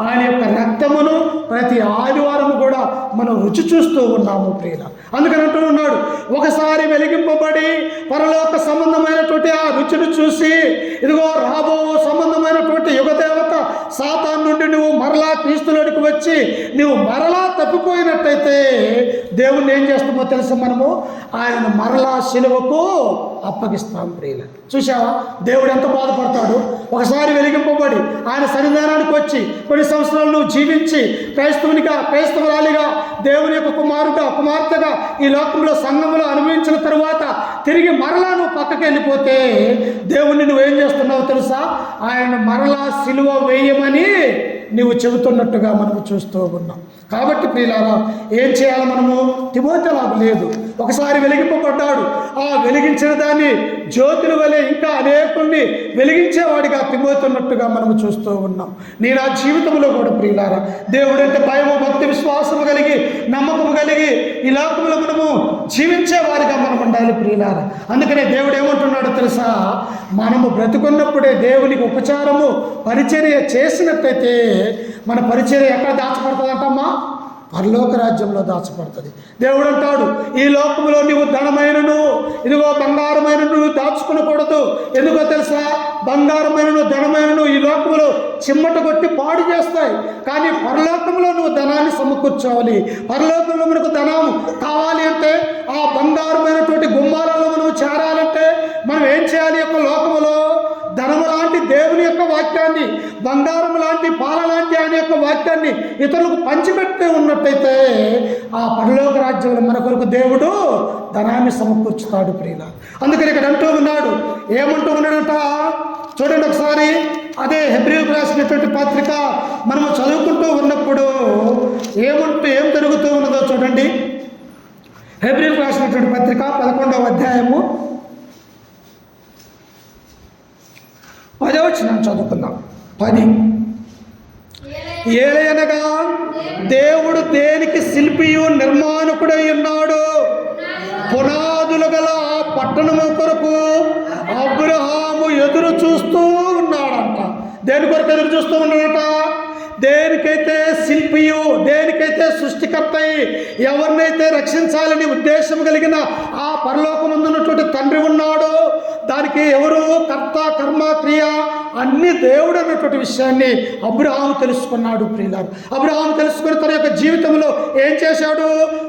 ఆయన యొక్క రక్తమును ప్రతి ఆదివారం కూడా మనం రుచి చూస్తూ ఉన్నాము ప్రియుల. అందుకని అంటూ ఉన్నాడు, ఒకసారి వెలిగింపబడి పరలోక సంబంధమైనటువంటి ఆ రుచిని చూసి, ఇదిగో రాబో సంబంధమైనటువంటి యుగదేవత సాతాను నుండి నువ్వు మరలా క్రీస్తులోనికి వచ్చి నువ్వు మరలా తప్పిపోయినట్టయితే దేవుణ్ణి ఏం చేస్తామో తెలుసా, మనము ఆయన మరలా శిలువకు అప్పగిస్తాం ప్రియుల. చూసావా దేవుడు ఎంత బాధపడతాడు. ఒకసారి వెలిగింపబడి ఆయన సన్నిధానానికి వచ్చి కొన్ని సంవత్సరాలు నువ్వు జీవించి క్రైస్తవురాలిగా దేవుని యొక్క కుమార్తెగా ఈ లోకంలో సంఘంలో అనుభవించిన తరువాత తిరిగి మరలా నువ్వు పక్కకి వెళ్ళిపోతే దేవుణ్ణి నువ్వేం చేస్తున్నావు తెలుసా, ఆయన మరలా సిలువ వేయమని నువ్వు చెబుతున్నట్టుగా మనము చూస్తూ ఉన్నాం. కాబట్టి ప్రియులారా, ఏం చేయాలి మనము? తిమోతిలాగా లేదు, ఒకసారి వెలిగింపబడ్డాడు, ఆ వెలిగించిన దాన్ని జ్యోతుల వలె ఇంకా అనేకుల్ని వెలిగించేవాడిగా తిమోతున్నట్టుగా మనము చూస్తూ ఉన్నాం. నేను ఆ జీవితంలో కూడా ప్రియులారా, దేవుడంటే భయము, భక్తి, విశ్వాసము కలిగి నమ్మకము కలిగి ఈ లోకంలో మనము జీవించేవారిగా మనం ఉండాలి ప్రియులారా. అందుకనే దేవుడు ఏమంటున్నాడో తెలుసా, మనము బ్రతుకున్నప్పుడే దేవునికి ఉపచారము పరిచర్య చేసినట్టయితే మన పరిచర్య ఎక్కడ దాచబడుతుందంటమ్మా? పరలోక రాజ్యంలో దాచబడుతుంది. దేవుడు అంటాడు, ఈ లోకంలో నువ్వు ధనమైనను ఇదిగో బంగారమైనను నువ్వు దాచుకునకూడదు. ఎందుకో తెలుసా, బంగారమైనను ధనమైనను ఈ లోకంలో చిమ్మట కొట్టి పాడు చేస్తాయి, కానీ పరలోకంలో నువ్వు ధనాన్ని సమకూర్చోవాలి. పరలోకంలో మనకు ధనం కావాలి అంటే, ఆ బంగారమైనటువంటి గుమ్మాలలో మనం చేరాలంటే మనం ఏం చేయాలి? యొక్క లోకములో ధనము లాంటి దేవుని యొక్క వాక్యాన్ని, బంగారం లాంటి పాల లాంటి ఆయన యొక్క వాక్యాన్ని ఇతరులకు పంచిపెట్టి ఉన్నట్టయితే ఆ పరలోక రాజ్యంలో మన కొరకు దేవుడు ధనాన్ని సమకూర్చుతాడు ప్రియుల. అందుకని ఇక్కడ అంటూ ఉన్నాడు, ఏమంటూ ఉన్నాడంట చూడండి ఒకసారి. అదే హెబ్రీయులకు రాసినటువంటి పత్రిక మనము చదువుకుంటూ ఉన్నప్పుడు ఏం జరుగుతూ ఉన్నదో చూడండి. హెబ్రీయులకు రాసినటువంటి పత్రిక 11వ అధ్యాయము 10వ వచనం చదువుకుందాం. 10 ఏలయనగా దేవుడు దేనికి శిల్పియు నిర్మాణకుడై ఉన్నాడు, పునాదులు గల ఆ పట్టణము కొరకు అబ్రహాము ఎదురు చూస్తూ ఉన్నాడంట. దేని కొరకు ఎదురు చూస్తూ ఉన్నాడట? దేనికైతే శిల్పియు, దేనికైతే సృష్టికర్త, ఎవరినైతే రక్షించాలని ఉద్దేశం కలిగిన ఆ పరలోకమందున్నటువంటి తండ్రి ఉన్నాడో దానికి ఎవరు కర్త, కర్మ, క్రియ అన్ని దేవుడు అన్నటువంటి విషయాన్ని అబ్రహాము తెలుసుకున్నాడు ప్రియులారు. అబ్రహాము తెలుసుకుని తన యొక్క జీవితంలో ఏం చేశాడు?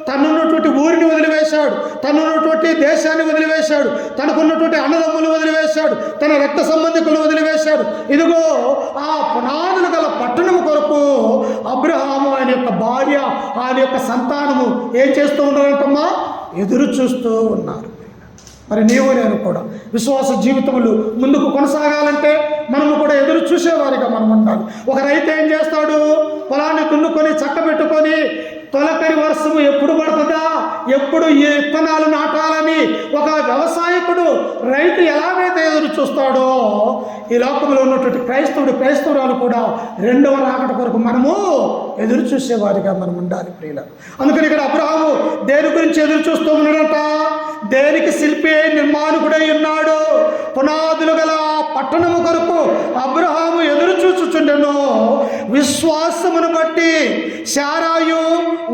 తనున్నటువంటి ఊరిని వదిలివేశాడు, తనున్నటువంటి దేశాన్ని వదిలివేశాడు, తనకున్నటువంటి అన్నదమ్ములు వదిలివేశాడు, తన రక్త సంబంధికులు వదిలివేశాడు. ఇదిగో ఆ పునాదులు గల పట్టణము కొరకు అబ్రహాము, ఆయన యొక్క భార్య, ఆయన యొక్క సంతానము ఏం చేస్తూ ఉన్నారంటమ్మా? ఎదురు చూస్తూ ఉన్నారు. మరి నీవు నేను కూడా విశ్వాస జీవితములు ముందుకు కొనసాగాలంటే మనము కూడా ఎదురు చూసేవారిగా మనం ఉండాలి. ఒక రైతు ఏం చేస్తాడు? పొలాన్ని దున్నుకొని చక్కబెట్టుకొని తొలకరి వర్షము ఎప్పుడు పడుతుందా, ఎప్పుడు ఈ విత్తనాలు నాటాలని ఒక వ్యవసాయకుడు, రైతు ఎలాగైతే ఎదురు చూస్తాడో ఈ లోకంలో ఉన్నటువంటి క్రైస్తవురాలు కూడా రెండవ రాకడ కొరకు మనము ఎదురు చూసేవారిగా మనం ఉండాలి ప్రియుల. అందుకని ఇక్కడ అబ్రహాము దేని గురించి ఎదురు చూస్తూ ఉన్నాడట? దేనికి శిల్పి నిర్మాణకుడై ఉన్నాడు, పునాదులు గల పట్టణము కొరకు అబ్రహాము ఎదురు చూచుచుండెను. విశ్వాసమును బట్టి శారాయు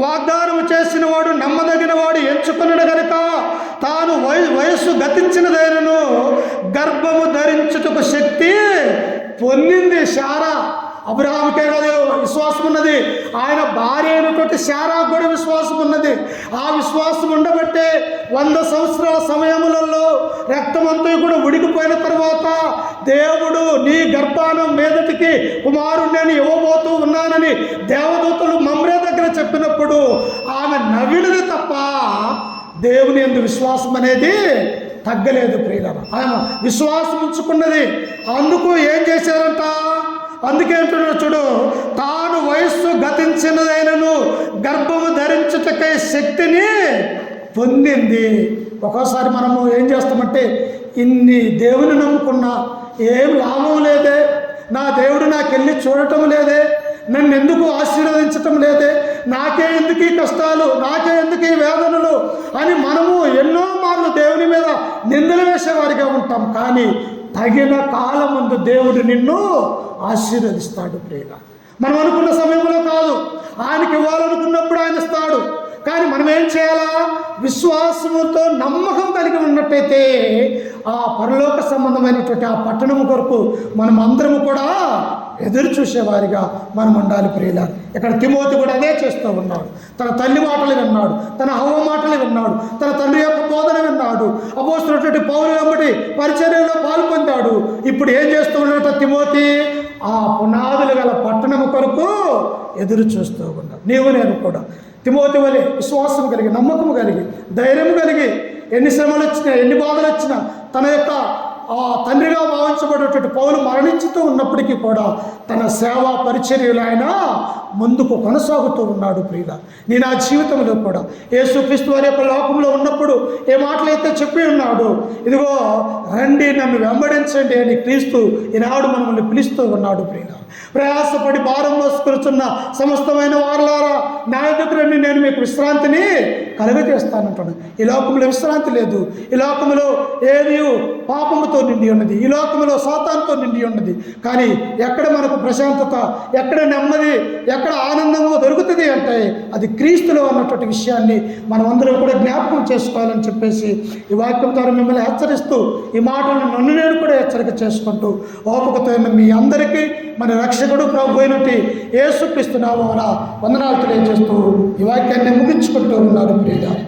వాగ్దానం చేసిన వాడు నమ్మదగిన వాడు ఎంచుకున్నాడు కనుక తాను వయస్సు గతించినదైనను గర్భము ధరించుటకు శక్తి పొందింది. శారా, అబ్రహాముకే కాదు విశ్వాసం ఉన్నది, ఆయన భార్య అయినటువంటి శారాకు కూడా విశ్వాసం ఉన్నది. ఆ విశ్వాసం ఉండబట్టే 100 సంవత్సరాల సమయములలో రక్తమంతా కూడా ఉడికిపోయిన తర్వాత దేవుడు నీ గర్భానం మీదటికి కుమారుణ్ణి నేను ఇవ్వబోతూ ఉన్నానని దేవదూతలు మమ్రే దగ్గర చెప్పినప్పుడు ఆమె నవ్వినది తప్ప దేవుని యందు విశ్వాసం అనేది తగ్గలేదు ప్రియులారా. ఆమె విశ్వాసం ఉంచుకున్నది. అందుకు ఏం చేశారంట? అందుకేంటున్నాడు చూడు, తాను వయస్సు గతించినదైనను గర్భము ధరించుటకై శక్తిని పొందింది. ఒక్కోసారి మనము ఏం చేస్తామంటే, ఇన్ని దేవుని నమ్ముకున్నా ఏం లాభం లేదే, నా దేవుడు నాకెళ్ళి చూడటం లేదే, నన్ను ఎందుకు ఆశీర్వదించటం లేదే, నాకే ఎందుకు ఈ కష్టాలు, నాకే ఎందుకు ఈ వేదనలు అని మనము ఎన్నో మార్లు దేవుని మీద నిందలు వేసేవారిగా ఉంటాం. కానీ తగిన కాలం ముందు దేవుడు నిన్ను ఆశీర్వదిస్తాడు ప్రియుల. మనం అనుకున్న సమయంలో కాదు, ఆయనకి ఇవ్వాలనుకున్నప్పుడు ఆయన ఇస్తాడు. కానీ మనం ఏం చేయాలా? విశ్వాసముతో నమ్మకం కలిగి ఉన్నట్టయితే ఆ పరలోక సంబంధమైనటువంటి ఆ పట్టణము కొరకు మనం అందరము కూడా ఎదురు చూసేవారిగా మనం ఉండాలి ప్రియులారా. ఇక్కడ తిమోతి కూడా అదే చేస్తూ ఉన్నాడు. తన తల్లి మాటలు విన్నాడు, తన హవ్వ మాటలు విన్నాడు, తన తండ్రి యొక్క బోధన విన్నాడు, అపోస్తలుడైనటువంటి పౌలు వెంబడి పరిచర్యలో పాల్పొందాడు. ఇప్పుడు ఏం చేస్తూ ఉన్నాడట తిమోతి? ఆ పునాదులు గల పట్టణము కొరకు ఎదురు చూస్తూ ఉన్నాడు. నీవు నేను కూడా తిమోతి వలె విశ్వాసం కలిగి, నమ్మకం కలిగి, ధైర్యం కలిగి, ఎన్ని శ్రమలు వచ్చినా, ఎన్ని బాధలు వచ్చినా, తన యొక్క తండ్రిగా భావించబడేటువంటి పౌలు మరణించుతూ ఉన్నప్పటికీ కూడా తన సేవా పరిచర్యలు ఆయన ముందుకు కొనసాగుతూ ఉన్నాడు. ప్రియుల, నీ నా జీవితంలో కూడా యేసుక్రీస్తు వారి యొక్క లోకంలో ఉన్నప్పుడు ఏ మాటలైతే చెప్పి ఉన్నాడు, ఇదిగో రండి నన్ను వెంబడించండి అని క్రీస్తు ఈనాడు మనల్ని పిలుస్తూ ఉన్నాడు. ప్రియుల, ప్రయాసపడి భారం మోసుకొచ్చున్న సమస్తమైన వారలారా నా ఎదుకు రండి, నేను మీకు విశ్రాంతిని కలుగజేస్తానంటాడు. ఈ లోకంలో విశ్రాంతి లేదు. ఈ లోకంలో ఏది పాపముతో నిండి ఉన్నది, ఈ లోకంలో సాతానుతో నిండి ఉన్నది. కానీ ఎక్కడ మనకు ప్రశాంతత, ఎక్కడ నెమ్మది, ఎక్కడ ఆనందము దొరుకుతుంది అంటే అది క్రీస్తులో అన్నటువంటి విషయాన్ని మనం అందరం కూడా జ్ఞాపకం చేసుకోవాలని చెప్పేసి ఈ వాక్యం ద్వారా మిమ్మల్ని హెచ్చరిస్తూ, ఈ మాటలను నన్ను నేను కూడా హెచ్చరిక చేసుకుంటూ ఓపికతో మీ అందరికీ మన రక్షకుడు ప్రభు అయినట్టు యేసుక్రీస్తు నామమున వందనాలు తెలియజేస్తూ ఈ వాక్యాన్ని ముగించుకుంటూ ఉన్నారు ప్రియులారా.